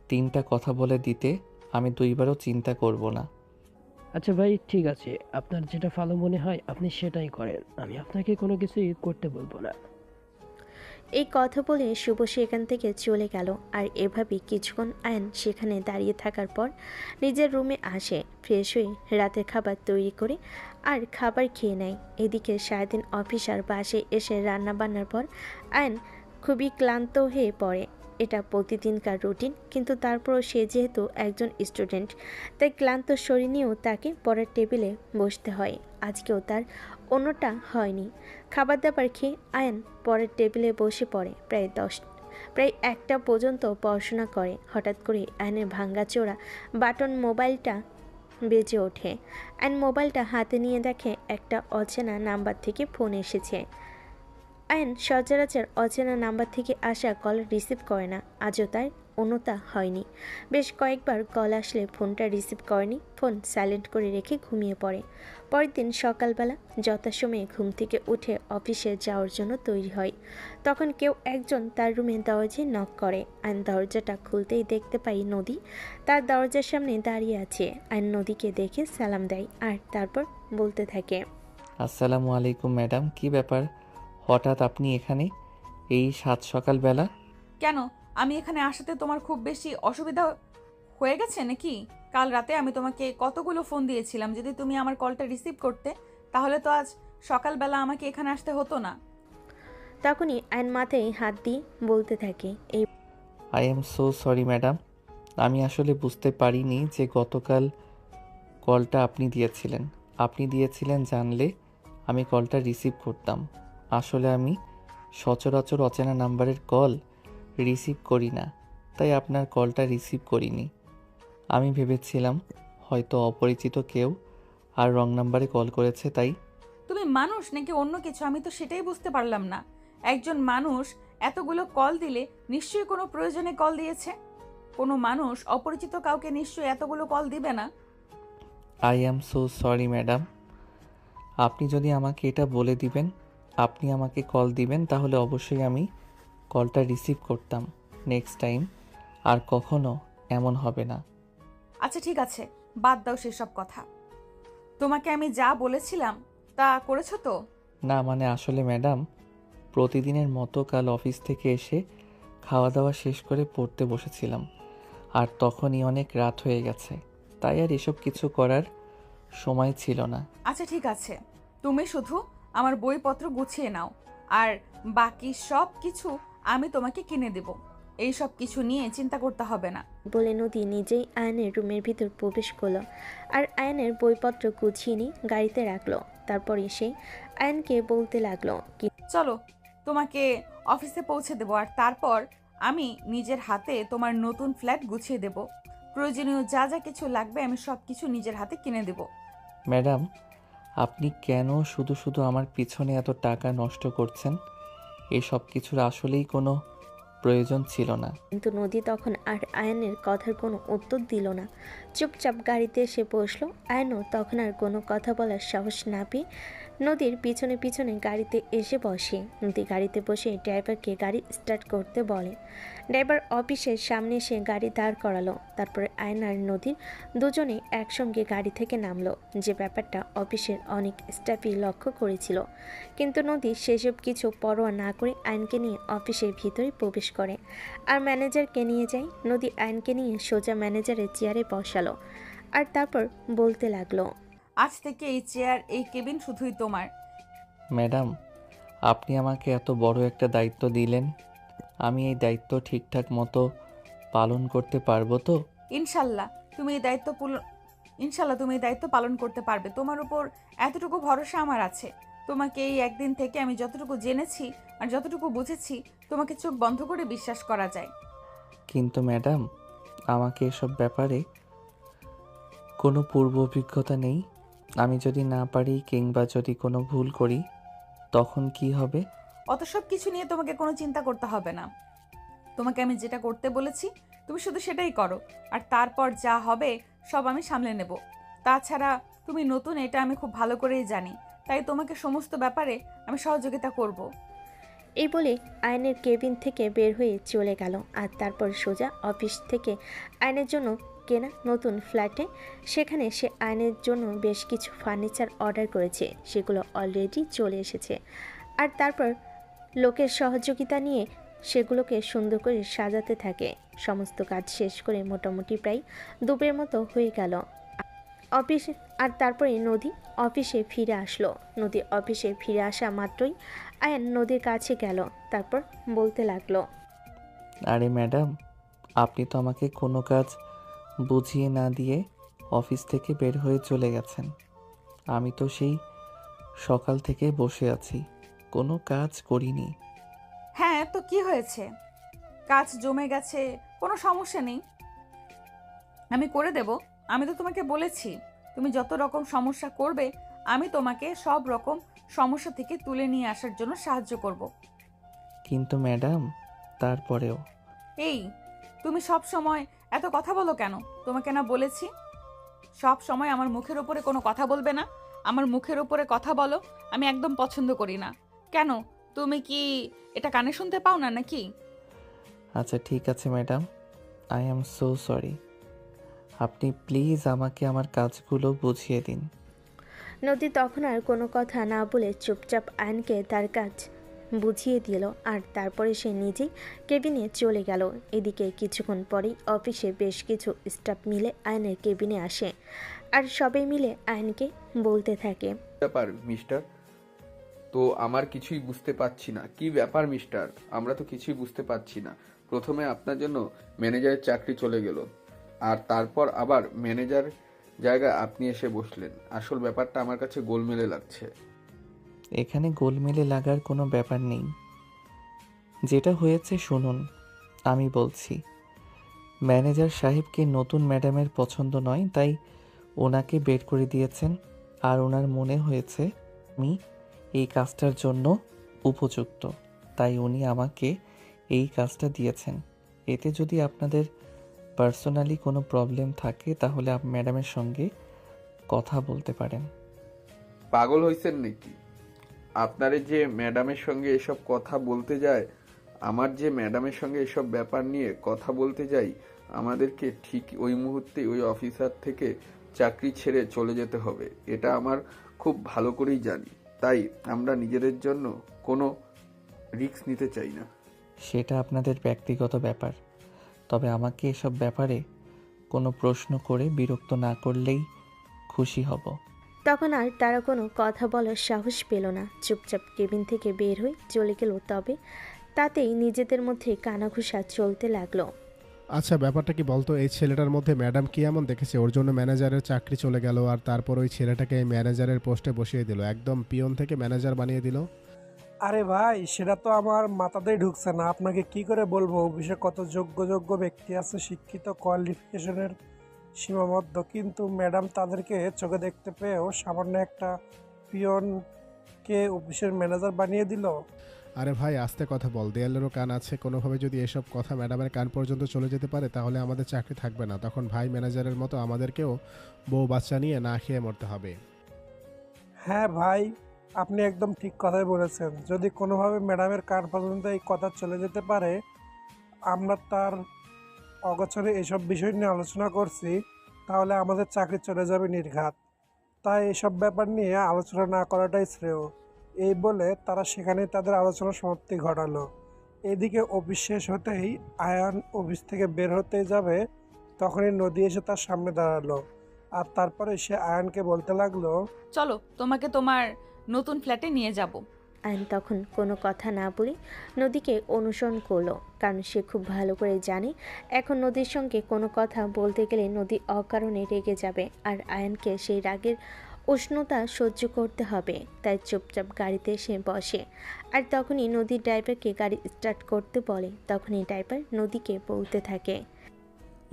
3টা কথা বলে দিতে আমি 2বারও চিন্তা করব না। আচ্ছা ভাই, ঠিক আছে, আপনার যেটা ভালো মনে হয় আপনি সেটাই করেন, আমি আপনাকে কোনো কিছুই করতে বলবো না। এই কথা বলে শুভ সেখান থেকে চলে গেল। আর এভাবেই কিছুক্ষণ আয়ন সেখানে দাঁড়িয়ে থাকার পর নিজের রুমে আসে, ফ্রেশ হয়ে রাতের খাবার তৈরি করে আর খাবার খেয়ে নেয়। এদিকে সারাদিন অফিস আর বাসে এসে রান্না বান্নার পর আয়ন খুবই ক্লান্ত হয়ে পড়ে। এটা প্রতিদিনকার রুটিন, কিন্তু তারপরও সে যেহেতু একজন স্টুডেন্ট, তাই ক্লান্ত শরীর নিয়েও তাকে পড়ার টেবিলে বসতে হয়। আজকেও তার অন্যটা হয়নি। খাবার দাবার খেয়ে আয়ন পরের টেবিলে বসে পড়ে। প্রায় 1টা পর্যন্ত পড়াশোনা করে। হঠাৎ করে আয়নের ভাঙ্গাচোরা বাটন মোবাইলটা বেজে ওঠে। আয়ন মোবাইলটা হাতে নিয়ে দেখে একটা অচেনা নাম্বার থেকে ফোন এসেছে। আয়ন সচরাচর অচেনা নাম্বার থেকে আসা কল রিসিভ করে না, আজও তার অন্যতা হয়নি। বেশ কয়েকবার কল আসলে ফোনটা রিসিভ করেনি, ফোন সাইলেন্ট করে রেখে ঘুমিয়ে পড়ে। পরের দিন সকালবেলা যথাসময়ে ঘুম থেকে উঠে অফিসে যাওয়ার জন্য তৈরি হয়। তখন কেউ একজন তার রুমে দরজায় নক করে। আয়ন দরজাটা খুলতেই দেখতে পাই নদী তার দরজার সামনে দাঁড়িয়ে আছে। আয়ন নদীকে দেখে সালাম দেয় আর তারপর বলতে থাকে, আসসালামু আলাইকুম ম্যাডাম, কি ব্যাপার? হঠাৎ আপনি এখানে এই সাত সকালবেলা? কেন, আমি এখানে আসাতে তোমার খুব বেশি অসুবিধা হয়ে গেছে নাকি? কাল রাতে আমি তোমাকে কতগুলো ফোন দিয়েছিলাম, যদি তুমি আমার কলটা রিসিভ করতে তাহলে তো আজ সকালবেলা আমাকে এখানে আসতে হতো না। তখনই আয়ন মাথায় হাত দিয়ে বলতে থাকে, এই I am so sorry madam, আমি আসলে বুঝতে পারিনি যে গতকাল কলটা আপনি দিয়েছিলেন। আপনি দিয়েছিলেন জানলে আমি কলটা রিসিভ করতাম। আসলে আমি সচরাচর অচেনা নাম্বারের কল রিসিভ করি না, তাই আপনার কলটা রিসিভ করিনি। আমি ভেবেছিলাম হয়তো অপরিচিত কেউ আর রং নাম্বারে কল করেছে, তাই। তুমি মানুষ নাকি অন্য কিছু, আমি তো সেটাই বুঝতে পারলাম না। একজন মানুষ এতগুলো কল দিলে নিশ্চয়ই কোনো প্রয়োজনে কল দিয়েছে। কোনো মানুষ অপরিচিত কাউকে নিশ্চয়ই এতগুলো কল দিবে না। I am so sorry madam. আপনি যদি আমাকে এটা বলে দিবেন আপনি আমাকে কল দিবেন, তাহলে অবশ্যই আমি কলটা রিসিভ করতাম। নেক্সট টাইম আর কখনো এমন হবে না। আচ্ছা ঠিক আছে, বাদ দাও সেসব কথা। তোমাকে আমি যা বলেছিলাম তা করেছো তো? না মানে আসলে ম্যাডাম, প্রতিদিনের মতো কাল অফিস থেকে এসে খাওয়া দাওয়া শেষ করে পড়তে বসেছিলাম, আর তখনই অনেক রাত হয়ে গেছে, তাই আর এসব কিছু করার সময় ছিল না। আচ্ছা ঠিক আছে, তুমি শুধু আমার বইপত্র গুছিয়ে নাও, আর বাকি সব কিছু আমি তোমাকে কিনে দেব। এই সব কিছু নিয়ে চিন্তা করতে হবে না। বলে নদী নিজেই আয়নের রুমের ভিতর প্রবেশ করলো আর আয়নের বইপত্র গুছিয়ে নিয়ে গাড়িতে রাখলো। তারপর এসে আয়নকে বলতে লাগলো, চলো, তোমাকে অফিসে পৌঁছে দেবো, আর তারপর আমি নিজের হাতে তোমার নতুন ফ্ল্যাট গুছিয়ে দেব। প্রয়োজনীয় যা যা কিছু লাগবে আমি সব কিছু নিজের হাতে কিনে দেব। ম্যাডাম, আপনি কেন শুধু শুধু আমার পিছনে এত টাকা নষ্ট করছেন? এসব কিছুর আসলেই কোনো প্রয়োজন ছিল না। কিন্তু নদী তখন আর আয়নের কথার কোনো উত্তর দিল না, চুপচাপ গাড়িতে এসে বসলো। আয়নও তখন আর কোনো কথা বলার সাহস না পেয়ে নদীর পিছনে পিছনে গাড়িতে এসে বসে। নদী গাড়িতে বসে ড্রাইভারকে গাড়ি স্টার্ট করতে বলে। ড্রাইভার অফিসের সামনে এসে গাড়ি দাঁড় করালো। তারপরে আয়ন আর নদীর দুজনে একসঙ্গে গাড়ি থেকে নামলো। যে ব্যাপারটা অফিসের অনেক স্টাফই লক্ষ্য করেছিল, কিন্তু নদী সেসব কিছু পরোয়া না করে আয়নকে নিয়ে অফিসের ভিতরে প্রবেশ করে আর ম্যানেজারকে নিয়ে যায়। নদী আয়নকে নিয়ে সোজা ম্যানেজারের চেয়ারে বসালো আর তারপর বলতে লাগলো, আজ থেকে এই চেয়ার, এই কেবিন শুধুই তোমার। ম্যাডাম, আপনি আমাকে এত বড় একটা দায়িত্ব দিলেন, আমি এই দায়িত্ব ঠিকঠাক মতো পালন করতে পারবো তো? ইনশাল্লাহ তুমি এই দায়িত্ব পালন করতে পারবে। তোমার উপর এতটুকু ভরসা আমার আছে। তোমাকে এই একদিন থেকে আমি যতটুকু জেনেছি আর যতটুকু বুঝেছি, তোমাকে চোখ বন্ধ করে বিশ্বাস করা যায়। কিন্তু ম্যাডাম, আমাকে এসব ব্যাপারে কোনো পূর্ব অভিজ্ঞতা নেই। আমি যদি না পারি কিংবা যদি কোনো ভুল করি তখন কি হবে? অত সব কিছু নিয়ে তোমাকে কোনো চিন্তা করতে হবে না। তোমাকে আমি যেটা করতে বলেছি তুমি শুধু সেটাই করো, আর তারপর যা হবে সব আমি সামলে নেব। তাছাড়া তুমি নতুন এটা আমি খুব ভালো করেই জানি, তাই তোমাকে সমস্ত ব্যাপারে আমি সহযোগিতা করব। এই বলে আয়নের কেবিন থেকে বের হয়ে চলে গেল আর তারপর সোজা অফিস থেকে আয়নের জন্য কেনা নতুন ফ্ল্যাটে। সেখানে সে আয়নের জন্য বেশ কিছু ফার্নিচার অর্ডার করেছে, সেগুলো অলরেডি চলে এসেছে। আর তারপর লোকের সহযোগিতা নিয়ে সেগুলোকে সুন্দর করে সাজাতে থাকে। সমস্ত কাজ শেষ করে মোটামুটি প্রায় দুপুরের মতো হয়ে গেল অফিসে। আর তারপরে নদী অফিসে ফিরে আসলো। নদী অফিসে ফিরে আসা মাত্রই আয়ান নদীর কাছে গেল, তারপর বলতে লাগলো, আরে ম্যাডাম, আপনি তো আমাকে কোনো কাজ বুঝিয়ে না দিয়ে অফিস থেকে বের হয়ে চলে গেছেন। আমি তো সেই সকাল থেকে বসে আছি, কোনো কাজ করিনি। হ্যাঁ তো কি হয়েছে, কাজ জমে গেছে, কোনো সমস্যা নেই, আমি করে দেব। আমি তো তোমাকে বলেছি তুমি যত রকম সমস্যা করবে আমি তোমাকে সব রকম সমস্যা থেকে তুলে নিয়ে আসার জন্য সাহায্য করব। কিন্তু ম্যাডাম, তারপরেও এই তুমি সব সময় এত কথা বলো কেন? তোমাকে না বলেছি সব সময় আমার মুখের উপরে কোনো কথা বলবে না। আমার মুখের উপরে কথা বলো আমি একদম পছন্দ করি না। কেন, তুমি কি এটা কানে শুনতে পাও না নাকি? আচ্ছা ঠিক আছে madam, I am so sorry. আপনি প্লিজ আমাকে আমার কাজগুলো বুঝিয়ে দিন। নদী তখন আর কোনো কথা না বলে চুপচাপ আয়নকে তার কাজ বুঝিয়ে দিল আর তারপরে সে নিজেই কেবিনে চলে গেল। এদিকে কিছুক্ষণ পরেই অফিসে বেশ কিছু স্টাফ মিলে আয়নের কেবিনে আসে আর সবাই মিলে আয়নকে বলতে থাকে, ব্যাপার মিস্টার? তো আমার কিছুই বুঝতে পারছি না। কি ব্যাপার মিস্টার? আমরা তো কিছুই বুঝতে পারছি না। প্রথমে আপনার জন্য ম্যানেজারের চাকরি চলে গেল, আর তারপর আবার ম্যানেজার জায়গায় আপনি এসে বসলেন। আসল ব্যাপারটা আমার কাছে গোলমেলে লাগছে। এখানে গোলমেলে লাগার কোনো ব্যাপার নেই। যেটা হয়েছে শুনুন, আমি বলছি। ম্যানেজার সাহেবকে নতুন ম্যাডামের পছন্দ নয়, তাই ওনাকে বের করে দিয়েছেন। আর ওনার মনে হয়েছে আমি এই কাজটার জন্য উপযুক্ত, তাই উনি আমাকে এই কাজটা দিয়েছেন। এতে যদি আপনাদের পার্সোনালি কোনো প্রবলেম থাকে তাহলে ম্যাডামের সঙ্গে কথা বলতে পারেন। পাগল হয়েছেন নাকি? আপনারে যে ম্যাডামের সঙ্গে এসব কথা বলতে যায়, আমার যে ম্যাডামের সঙ্গে এসব ব্যাপার নিয়ে কথা বলতে যাই, আমাদেরকে ঠিক ওই মুহূর্তে ওই অফিসার থেকে চাকরি ছেড়ে চলে যেতে হবে। এটা আমার খুব ভালো করেই জানি, তাই আমরা নিজেদের জন্য কোনো রিস্ক নিতে চাই না। সেটা আপনাদের ব্যক্তিগত ব্যাপার, তবে আমাকে এসব ব্যাপারে কোনো প্রশ্ন করে বিরক্ত না করলেই খুশি হব। তখন আর তারা কোনো কথা বলার সাহস পেল না, চুপচাপ কেবিন থেকে বের হয়ে চলে গেল। তবে তাতেই নিজেদের মধ্যে কানাঘুষা চলতে লাগলো। আচ্ছা ব্যাপারটা কি বলতো, এই ছেলেটার মধ্যে ম্যাডাম কি এমন দেখেছে ওর জন্য ম্যানেজারের চাকরি চলে গেল, আর তারপর ওই ছেলেটাকে এই ম্যানেজারের পোস্টে বসিয়ে দিল, একদম পিয়ন থেকে ম্যানেজার বানিয়ে দিল। আরে ভাই, সেটা তো আমার মাথাতেই ঢুকছে না। আপনাকে কি করে বলবো অফিসে কত যোগ্য যোগ্য ব্যক্তি আছে, শিক্ষিত, কোয়ালিফিকেশনের সীমাবদ্ধ, কিন্তু ম্যাডাম তাদেরকে চোখে দেখতে পেয়েও সামান্য একটা পিয়নকে অফিসের ম্যানেজার বানিয়ে দিল। আরে ভাই আস্তে কথা বল, দেয়ালেরও কান আছে। কোনোভাবে যদি এসব কথা ম্যাডামের কান পর্যন্ত চলে যেতে পারে তাহলে আমাদের চাকরি থাকবে না, তখন ভাই ম্যানেজারের মতো আমাদেরকেও বউ বাচ্চা নিয়ে না খেয়ে মরতে হবে। হ্যাঁ ভাই, আপনি একদম ঠিক কথাই বলেছেন। যদি কোনোভাবে ম্যাডামের কান পর্যন্ত এই কথা চলে যেতে পারে, আমরা তার অগোচরে এসব বিষয় নিয়ে আলোচনা করছি, তাহলে আমাদের চাকরি চলে যাবে নির্ঘাত। তাই এসব ব্যাপার নিয়ে আলোচনা না করাটাই শ্রেয়। এই বলে তারা সেখানেই তাদের আলোচনা সমাপ্তি ঘটালো। এদিকে অফিস শেষ হতেই আয়ান অফিস থেকে বের হতে যাবে, তখনই নদী এসে তার সামনে দাঁড়ালো। আর তারপরে সে আয়ানকে বলতে লাগলো, চলো তোমাকে তোমার নতুন ফ্ল্যাটে নিয়ে যাব। আয়ন তখন কোনো কথা না বলে নদীকে অনুসরণ করলো, কারণ সে খুব ভালো করে জানে এখন নদীর সঙ্গে কোনো কথা বলতে গেলে নদী অকারণে রেগে যাবে আর আয়নকে সেই রাগের উষ্ণতা সহ্য করতে হবে। তাই চুপচাপ গাড়িতে এসে বসে আর তখনই নদীর ড্রাইভারকে গাড়ি স্টার্ট করতে বলে। তখনই ড্রাইভার নদীকে বলতে থাকে,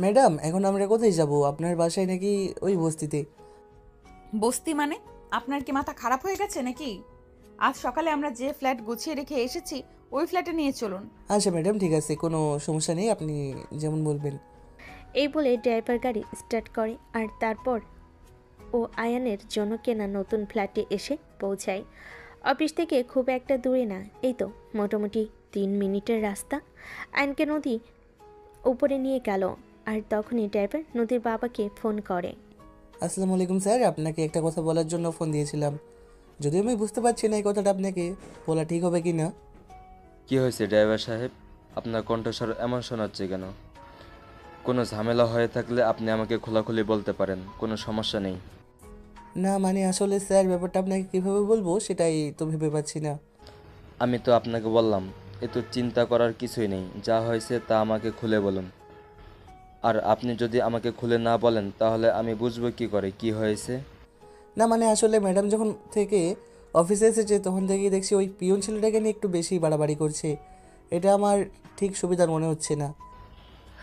ম্যাডাম এখন আমরা কোথায় যাব? আপনার বাসায় নাকি ওই বস্তিতে? বস্তি মানে? আপনার কি মাথা খারাপ হয়ে গেছে নাকি? আজ সকালে আমরা যে ফ্ল্যাট গুছিয়ে রেখে এসেছি ওই ফ্ল্যাটে নিয়ে চলুন। আচ্ছা ম্যাডাম ঠিক আছে, কোনো সমস্যা নেই, আপনি যেমন বলবেন। এই বলে ড্রাইভার গাড়ি স্টার্ট করে আর তারপর ও আয়ানের জন্য কেনা নতুন ফ্ল্যাটে এসে পৌঁছায়। অফিস থেকে খুব একটা দূরে না, এই তো মোটামুটি 3 মিনিটের রাস্তা। আয়নকে নদী উপরে নিয়ে গেল, আর তখনই ড্রাইভার নদীর বাবাকে ফোন করে। আসসালামু আলাইকুম স্যার, আপনাকে একটা কথা বলার জন্য ফোন দিয়েছিলাম। যদিও আমি বুঝতে পারছি না এই কথাটা আপনাকে বলা ঠিক হবে কি না। কি হয়েছে ড্রাইভার সাহেব? আপনার কণ্ঠস্বর এমন শোনাচ্ছে কেন? কোনো ঝামেলা হয়ে থাকলে আপনি আমাকে খোলাখুলি বলতে পারেন, কোনো সমস্যা নেই। না মানে আসলে স্যার, ব্যাপারটা আপনাকে কীভাবে বলবো সেটাই তো ভেবে পাচ্ছি না। আমি তো আপনাকে বললাম, এ তো চিন্তা করার কিছুই নেই, যা হয়েছে তা আমাকে খুলে বলুন। আর আপনি যদি আমাকে খুলে না বলেন তাহলে আমি বুঝবো কি করে কি হয়েছে। না মানে আসলে ম্যাডাম যখন থেকে অফিসে এসেছে তখন থেকেই দেখছি ওই পিয়ন ছেলেটাকে নিয়ে একটু বেশি বাড়াবাড়ি করছে। এটা আমার ঠিক সুবিধার মনে হচ্ছে না।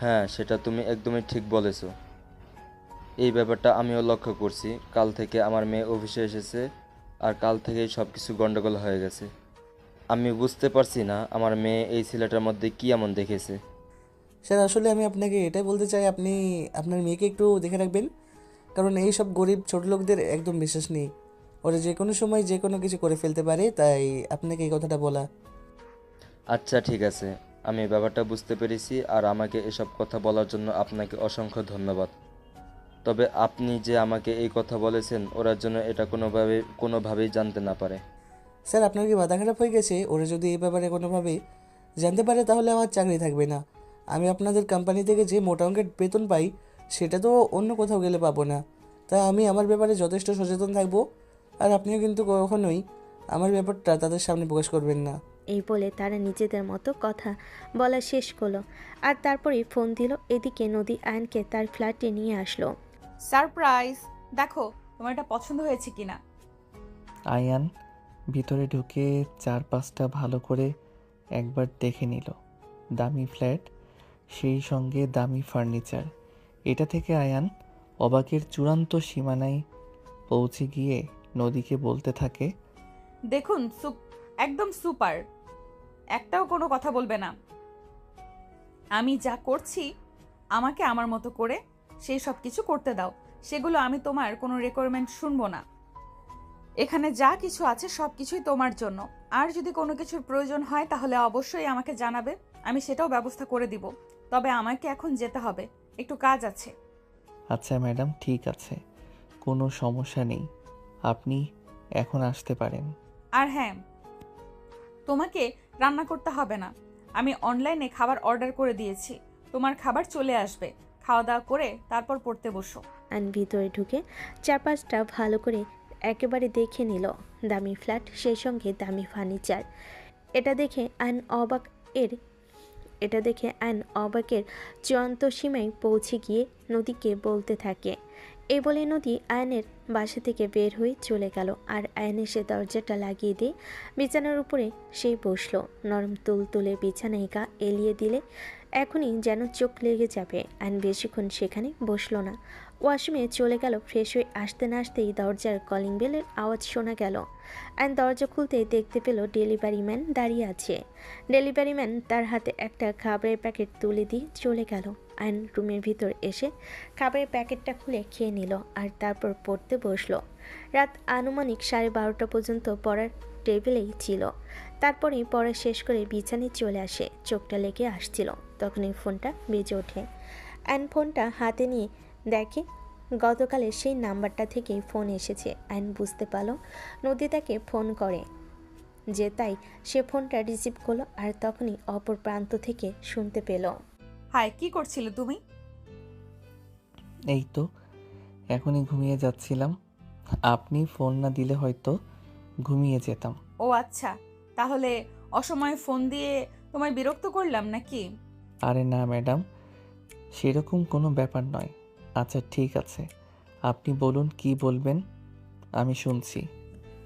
হ্যাঁ, সেটা তুমি একদমই ঠিক বলেছো। এই ব্যাপারটা আমিও লক্ষ্য করছি। কাল থেকে আমার মেয়ে অফিসে এসেছে, আর কাল থেকেই সব কিছু গন্ডগোল হয়ে গেছে। আমি বুঝতে পারছি না আমার মেয়ে এই ছেলেটার মধ্যে কী এমন দেখেছে। স্যার আসলে আমি আপনাকে এটাই বলতে চাই, আপনি আপনার মেয়েকে একটু দেখে রাখবেন, কারণ এই সব গরিব ছোট লোকদের একদম বিশ্বাস নেই। ওরা যে কোনো সময় যে কোনো কিছু করে ফেলতে পারে, তাই আপনাকে এই কথাটা বলা। আচ্ছা ঠিক আছে, আমি ব্যাপারটা বুঝতে পেরেছি, আর আমাকে এসব কথা বলার জন্য আপনাকে অসংখ্য ধন্যবাদ। তবে আপনি যে আমাকে এই কথা বলেছেন, ওরা যেন এটা কোনোভাবেই জানতে না পারে। স্যার আপনার কি মাথা খারাপ হয়ে গেছে? ওরা যদি এই ব্যাপারে কোনোভাবে জানতে পারে তাহলে আমার চাকরি থাকবে না। আমি আপনাদের কোম্পানি থেকে যে মোটা অঙ্কের বেতন পাই সেটা তো অন্য কোথাও গেলে পাবো না। তাই আমি আমার ব্যাপারে যথেষ্ট সচেতন থাকবো। আর আপনিও কিন্তু কখনোই আমার ব্যাপারটা তাদের সামনে প্রকাশ করবেন না। এই বলে তারা নিজেদের মতো কথা বলা শেষ করলো, আর তারপরেই ফোন দিল। এদিকে নদী আয়নকে তার ফ্ল্যাটে নিয়ে আসলো। সারপ্রাইজ! দেখো তোমার এটা পছন্দ হয়েছে কিনা। আয়ান ভিতরে ঢুকে 4-5টা ভালো করে একবার দেখে নিল। দামি ফ্ল্যাট, সেই সঙ্গে দামি ফার্নিচার। এটা থেকে আয়ান অবাকের চূড়ান্ত সীমানায় পৌঁছে গিয়ে নদীকে বলতে থাকে, দেখুন একদম সুপার, একটাও কোনো কথা বলবে না। আমি যা করছি আমাকে আমার মতো করে সেই সব কিছু করতে দাও। সেগুলো আমি তোমার কোনো রিকোয়ারমেন্ট শুনবো না। এখানে যা কিছু আছে সব কিছুই তোমার জন্য। আর যদি কোনো কিছুর প্রয়োজন হয় তাহলে অবশ্যই আমাকে জানাবে, আমি সেটাও ব্যবস্থা করে দিব। তবে আমাকে এখন যেতে হবে, একটু কাজ আছে। আচ্ছা ম্যাডাম, ঠিক আছে, কোনো সমস্যা নেই, আপনি এখন আসতে পারেন। আর হ্যাঁ, তোমাকে রান্না করতে হবে না, আমি অনলাইনে খাবার অর্ডার করে দিয়েছি। তোমার খাবার চলে আসবে, খাওয়া দাওয়া করে তারপর পড়তে বসো। আয়ন ভিতরে ঢুকে 4-5টা ভালো করে একেবারে দেখে নিল। দামি ফ্ল্যাট, সেই সঙ্গে দামি ফার্নিচার। এটা দেখে আয়ন অবাকের চূড়ান্ত সীমায় পৌঁছে গিয়ে নদীকে বলতে থাকে। এই বলে নদী আয়নের বাসা থেকে বের হয়ে চলে গেল, আর আয়ন এসে দরজাটা লাগিয়ে দিয়ে বিছানার উপরে সেই বসলো। নরম তুলতুলে বিছানায় গা এলিয়ে দিলে এখনই যেন চোখ লেগে যাবে। আয়ন বেশিক্ষণ সেখানে বসলো না, ওয়াশরুমে চলে গেল। ফ্রেশ হয়ে আসতে না আসতেই দরজার কলিং বেলের আওয়াজ শোনা গেল। আয়ন দরজা খুলতে দেখতে পেল ডেলিভারি ম্যান দাঁড়িয়ে আছে। ডেলিভারি ম্যান তার হাতে একটা খাবারের প্যাকেট তুলে দিয়ে চলে গেল। আয়ন রুমের ভিতর এসে খাবারের প্যাকেটটা খুলে খেয়ে নিল, আর তারপর পড়তে বসলো। রাত আনুমানিক 12:30 পর্যন্ত পড়ার টেবিলেই ছিল। তারপরেই পড়া শেষ করে বিছানায় চলে আসে। চোখটা লেগে আসছিল, তখনই ফোনটা বেজে ওঠে। আয়ন ফোনটা হাতে নিয়ে দেখে গতকালের সেই নাম্বারটা থেকেই ফোন এসেছে। আয়ন বুঝতে পারল নদী তাকে ফোন করে, যে তাই সে ফোনটা রিসিভ করলো, আর তখনই অপর প্রান্ত থেকে শুনতে পেল। হাই, কি করছিলে তুমি? এই তো এখনই ঘুমিয়ে যাচ্ছিলাম, আপনি ফোন না দিলে হয়তো ঘুমিয়ে যেতাম। ও আচ্ছা, তাহলে অসময়ে ফোন দিয়ে তোমায় বিরক্ত করলাম নাকি? আরে না ম্যাডাম, সেরকম কোনো ব্যাপার নয়। আচ্ছা ঠিক আছে, আপনি বলুন কি বলবেন, আমি শুনছি।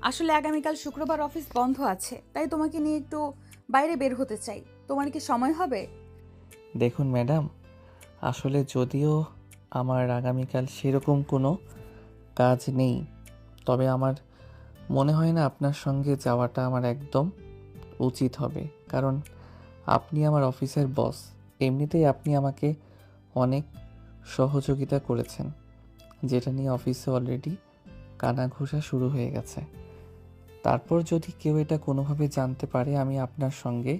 আসলে আগামীকাল শুক্রবার অফিস বন্ধ আছে, তাই তোমাকে নিয়ে একটু বাইরে বের হতে চাই। তোমার কি সময় হবে? দেখুন ম্যাডাম, আসলে যদিও আমার আগামীকাল সেরকম কোনো কাজ নেই, তবে আমার মনে হয় না আপনার সঙ্গে যাওয়াটা আমার একদম উচিত হবে, কারণ আপনি আমার অফিসের বস। এমনিতেই আপনি আমাকে অনেক সহযোগিতা করেছেন, যেটা নিয়ে অফিসে অলরেডি কানাঘুষা শুরু হয়ে গেছে। তারপর যদি কেউ এটা কোনোভাবে জানতে পারে আমি আপনার সঙ্গে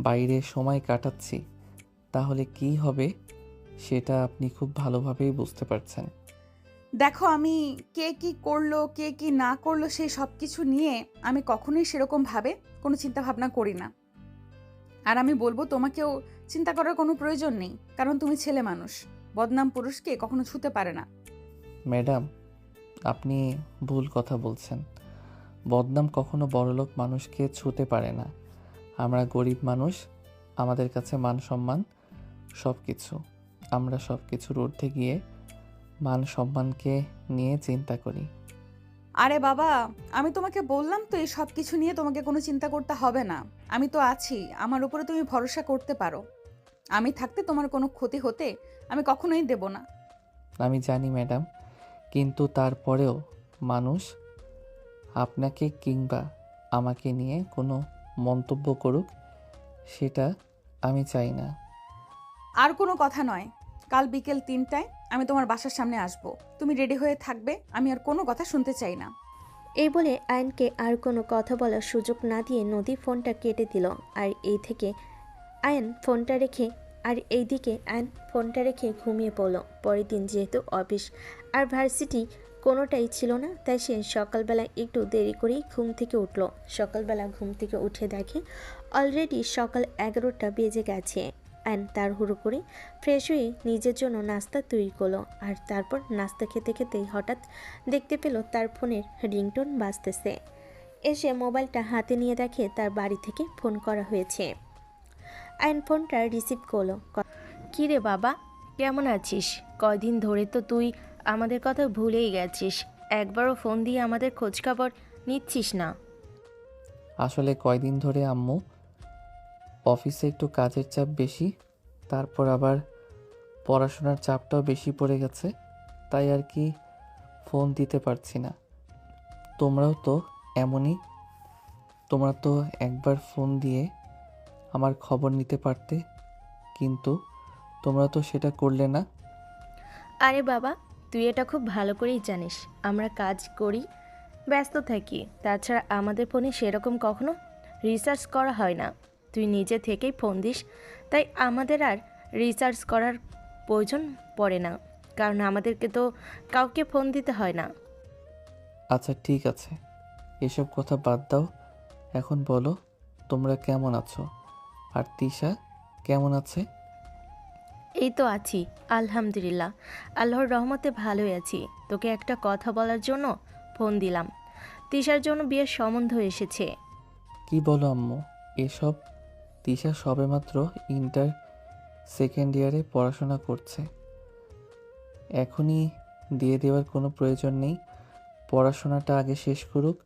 বাইরে সময় কাটাচ্ছি, তাহলে কি হবে সেটা আপনি খুব ভালোভাবেই বুঝতে পারছেন। দেখো, আমি কে কি করলো কে কি না করলো সেই সব কিছু নিয়ে আমি কখনোই সেরকমভাবে কোনো চিন্তা ভাবনা করি না। আর আমি বলবো তোমাকেও চিন্তা করার কোনো প্রয়োজন নেই, কারণ তুমি ছেলে মানুষ, বদনাম পুরুষকে কখনো ছুতে পারে না। ম্যাডাম, আপনি ভুল কথা বলছেন। বদনাম কখনো বড়লোক মানুষকে ছুঁতে পারে না। আমরা গরিব মানুষ, আমাদের কাছে মান সম্মান সব কিছু। আমরা সব কিছুর ঊর্ধ্বে গিয়ে মান সম্মানকে নিয়ে চিন্তা করি। আরে বাবা, আমি তোমাকে বললাম তো এই সব কিছু নিয়ে তোমাকে কোনো চিন্তা করতে হবে না। আমি তো আছি, আমার উপরে তুমি ভরসা করতে পারো। আমি থাকতে তোমার কোনো ক্ষতি হতে আমি কখনোই দেব না। আমি জানি ম্যাডাম, কিন্তু তারপরেও মানুষ আপনাকে কিংবা আমাকে নিয়ে কোনো মন্তব্য করুক, সেটা আমি চাই না। আর কোনো কথা নয়, কাল বিকেল 3টায় আমি তোমার বাসার সামনে আসব। তুমি রেডি হয়ে থাকবে, আমি আর কোনো কথা শুনতে চাই না। এই বলে আয়নকে আর কোনো কথা বলার সুযোগ না দিয়ে নদী ফোনটা কেটে দিল। আর এইদিকে আয়ন ফোনটা রেখে ঘুমিয়ে পড়ল। পরের দিন যেহেতু অফিস আর ভার্সিটি কোনোটাই ছিল না, তাই সে সকালবেলা একটু দেরি করেই ঘুম থেকে উঠল। সকালবেলা ঘুম থেকে উঠে দেখে অলরেডি সকাল 11টা বেজে গেছে। অ্যান তাড়াহুড়ো করে ফ্রেশ হয়ে নিজের জন্য নাস্তা তৈরি করলো। আর তারপর নাস্তা খেতে খেতেই হঠাৎ দেখতে পেল তার ফোনের রিংটোন বাজতেছে। এসে মোবাইলটা হাতে নিয়ে দেখে তার বাড়ি থেকে ফোন করা হয়েছে। অ্যান ফোনটা রিসিভ করলো। কী রে বাবা, কেমন আছিস? কয়দিন ধরে তো তুই আমাদের কথা ভুলেই গেছিস, একবারও ফোন দিয়ে আমাদের খোঁজখবর নিচ্ছিস না। আসলে কয়দিন ধরে আম্মু অফিসে একটু কাজের চাপ বেশি, তারপর আবার পড়াশোনার চাপটাও বেশি পড়ে গেছে, তাই আর কি ফোন দিতে পারছি না। তোমরাও তো এমনই, তোমরা তো একবার ফোন দিয়ে আমার খবর নিতে পারতে, কিন্তু তোমরা তো সেটা করলে না। আরে বাবা, তুই এটা খুব ভালো করেই জানিস আমরা কাজ করি, ব্যস্ত থাকি। তাছাড়া আমাদের ফোনে সেরকম কখনো রিসার্চ করা হয় না। তুই নিজে থেকেই ফোন দিস, তাই আমাদের আর রিসার্চ করার প্রয়োজন পড়ে না, কারণ আমাদেরকে তো কাউকে ফোন দিতে হয় না। আচ্ছা ঠিক আছে, এসব কথা বাদ দাও। এখন বলো তোমরা কেমন আছো, আর তিশা কেমন আছে? এই তো আছি, আলহামদুলিল্লাহ, আল্লাহর রহমতে ভালোই আছি। তোকে একটা কথা বলার জন্য ফোন দিলাম। তিশার জন্য বিয়ের সম্বন্ধ এসেছে। কি বলো আম্মু এসব? তিশা সবেমাত্র ইন্টার সেকেন্ড ইয়ারে পড়াশোনা করছে, এখনই দিয়ে দেওয়ার কোনো প্রয়োজন নেই। পড়াশোনাটা আগে শেষ করুক,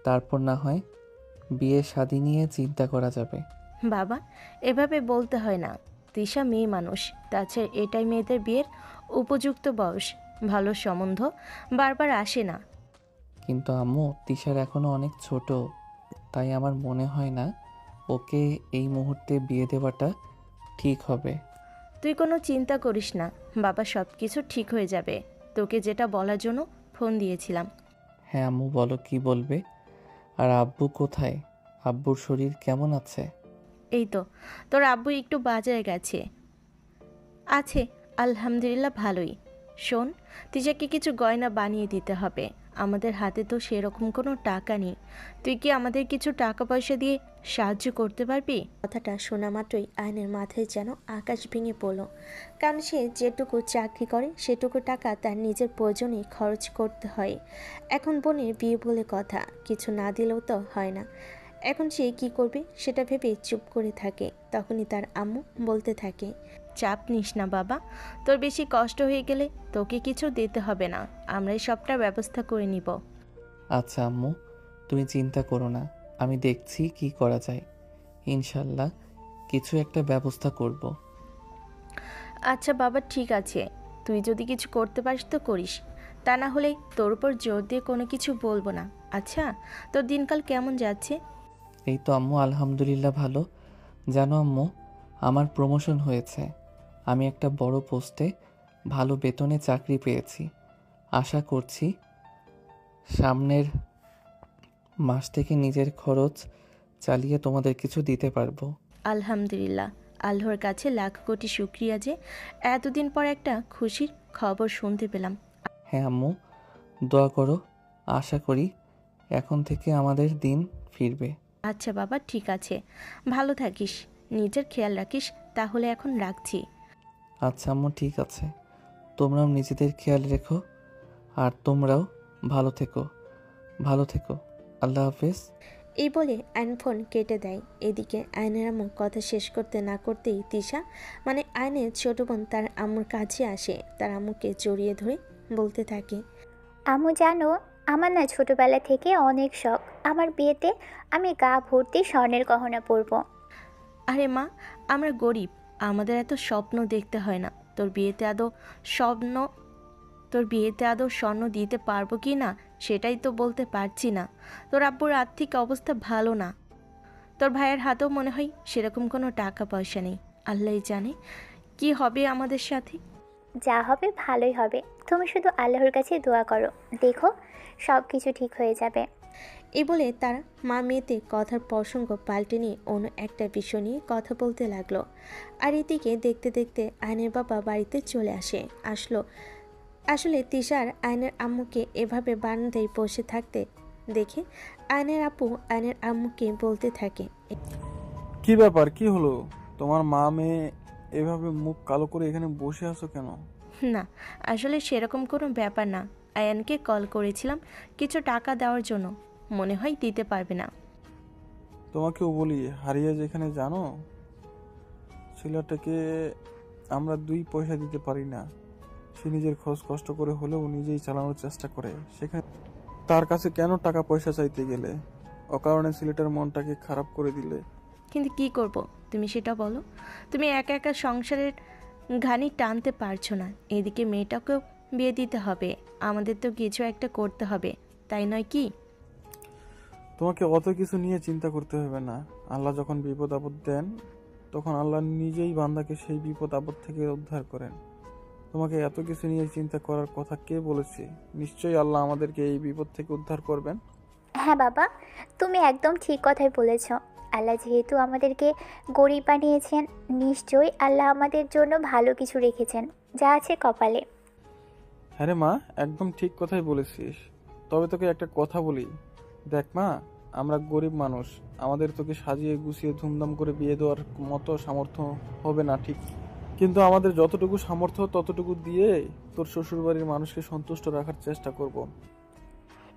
তারপর না হয় বিয়ে শাদী নিয়ে চিন্তা করা যাবে। বাবা, এভাবে বলতে হয় না। তিশা মেয়ে মানুষ, তাছাড়া এটাই মেয়েদের বিয়ের উপযুক্ত বয়স। ভালো সম্বন্ধ বারবার আসে না। কিন্তু আম্মু তিশার এখনও অনেক ছোট, তাই আমার মনে হয় না ওকে এই মুহূর্তে বিয়ে দেওয়াটা ঠিক হবে। তুই কোনো চিন্তা করিস না বাবা, সব কিছু ঠিক হয়ে যাবে। তোকে যেটা বলার জন্য ফোন দিয়েছিলাম। হ্যাঁ আম্মু বলো, কি বলবে? আর আব্বু কোথায়? আব্বুর শরীর কেমন আছে? এই তো, তোর আব্বু একটু বাজারে গেছে, আছে আলহামদুলিল্লাহ ভালোই। শোন, তিশাকে কিছু গয়না বানিয়ে দিতে হবে। আমাদের হাতে তো সেরকম কোনো টাকা নেই। তুই কি আমাদের কিছু টাকা পয়সা দিয়ে সাহায্য করতে পারবি? কথাটা শোনা মাত্রই আয়নের মাথায় যেন আকাশ ভেঙে পড়ল। কারণ সে যেটুকু চাকরি করে সেটুকু টাকা তার নিজের প্রয়োজনে খরচ করতে হয়। এখন বোনের বিয়ে বলে কথা, কিছু না দিলেও তো হয় না। এখন সে কি করবে সেটা ভেবে চুপ করে থাকে। তখনই তার আম্মু বলতে থাকে, চাপ নিস না বাবা, তোর বেশি কষ্ট হয়ে গেলে তোকে কিছু দিতে হবে না, আমরাই সবটা ব্যবস্থা করে নিব। আচ্ছা আম্মু, তুমি চিন্তা করো না, আমি দেখছি কি করা যায়। ইনশাল্লাহ কিছু একটা ব্যবস্থা করব। আচ্ছা বাবা ঠিক আছে, তুই যদি কিছু করতে পারিস তো করিস, তা না হলে তোর উপর জোর দিয়ে কোনো কিছু বলবো না। আচ্ছা, তোর দিনকাল কেমন যাচ্ছে? এই তো আম্মু আলহামদুলিল্লাহ ভালো। জানো আম্মু, আমার প্রমোশন হয়েছে, আমি একটা বড় পোস্টে ভালো বেতনে চাকরি পেয়েছি। আশা করছি সামনের মাস থেকে নিজের খরচ চালিয়ে তোমাদের কিছু দিতে পারবো। আলহামদুলিল্লাহ, আল্লাহর কাছে লাখ কোটি শুক্রিয়া যে এতদিন পর একটা খুশির খবর শুনতে পেলাম। হ্যাঁ আম্মু, দোয়া করো। আশা করি এখন থেকে আমাদের দিন ফিরবে। আচ্ছা বাবা, ঠিক আছে, ভালো থাকিস, নিজের খেয়াল রাখিস। তাহলে এখন রাখছি। আচ্ছা আম্মু, ঠিক আছে। তোমরাও নিজেদের খেয়াল রেখো, আর তোমরাও ভালো থেকো। ভালো থেকো। আল্লাহ হাফেজ। এই বলে আয়ন ফোন কেটে দেয়। এদিকে আয়নের আম্মু কথা শেষ করতে না করতেই তিশা মানে আয়নের ছোট বোন তার আম্মুর কাছে আসে, তার আম্মুকে জড়িয়ে ধরে বলতে থাকে, আম্মু জানো, আমার না ছোটবেলা থেকে অনেক শখ আমার বিয়েতে আমি গা ভর্তি স্বর্ণের গহনা পরবো। আরে মা, আমরা গরিব, আমাদের এত স্বপ্ন দেখতে হয় না। তোর বিয়েতে আদৌ স্বর্ণ দিতে পারবো কি না সেটাই তো বলতে পারছি না। তোর আব্বুর আর্থিক অবস্থা ভালো না, তোর ভাইয়ের হাতেও মনে হয় সেরকম কোনো টাকা পয়সা নেই। আল্লাহই জানে কি হবে আমাদের সাথে। যা হবে ভালোই হবে, তুমি শুধু আল্লাহর কাছে দোয়া করো, দেখো সব কিছু ঠিক হয়ে যাবে। এই বলে তারা মা মেয়েতে কথার প্রসঙ্গ পাল্টে নিয়ে অন্য একটা বিষয় নিয়ে কথা বলতে লাগলো। আর এদিকে দেখতে দেখতে আয়নের বাবা বাড়িতে চলে আসলে তিশার আয়নের আম্মুকে এভাবে বারান্দায় বসে থাকতে দেখে আয়নের আপু আয়নের আম্মুকে বলতে থাকে, কি ব্যাপার, কি হলো? তোমার মা মেয়ে এভাবে মুখ কালো করে এখানে বসে আছো কেন? না, আসলে সেরকম কোনো ব্যাপার না। আয়ানকে কল করেছিলাম কিছু টাকা দেওয়ার জন্য, মনে হয় দিতে পারবে না। তোমাকেও বলি, হারিয়ে যেখানে জানো ছেলেটাকে আমরা 2 পয়সা দিতে পারি না। সে নিজের খরচ কষ্ট করে হলেও নিজেই চালানোর চেষ্টা করে, সেখানে তার কাছে কেন টাকা পয়সা চাইতে গেলে? অকারণে ছেলেটার মনটাকে খারাপ করে দিলে। কিন্তু কি করব তুমি সেটা বলো। তুমি একা একা সংসারের ঘানি টানতে পারছো না, এদিকে মেয়েটাকেও বিয়ে দিতে হবে, আমাদের তো কিছু একটা করতে হবে, তাই নয় কি? তোমাকে অত কিছু নিয়ে চিন্তা করতে হবে না। আল্লাহ যখন বিপদ আপদ দেন তখন আল্লাহ নিজেই বান্দাকে সেই বিপদ আপদ থেকে উদ্ধার করেন। তোমাকে এত কিছু নিয়ে চিন্তা করার কথা কে বলেছে? নিশ্চয়ই আল্লাহ আমাদেরকে এই বিপদ থেকে উদ্ধার করবেন। হ্যাঁ বাবা, তুমি একদম ঠিক কথাই বলেছ। আল্লাহ যেহেতু আমাদেরকে গরিব বানিয়েছেন, নিশ্চয়ই আল্লাহ আমাদের জন্য ভালো কিছু রেখেছেন, যা আছে কপালে। হ্যাঁ রে মা, একদম ঠিক কথাই বলেছিস। তবে তোকে একটা কথা বলি, দেখ মা, আমরা গরিব মানুষ, আমাদের তোকে সাজিয়ে গুছিয়ে ধুমধাম করে বিয়ে দেওয়ার মতো সামর্থ্য হবে না ঠিক, কিন্তু আমাদের যতটুকু সামর্থ্য ততটুকু দিয়ে তোর শ্বশুরবাড়ির মানুষকে সন্তুষ্ট রাখার চেষ্টা করব।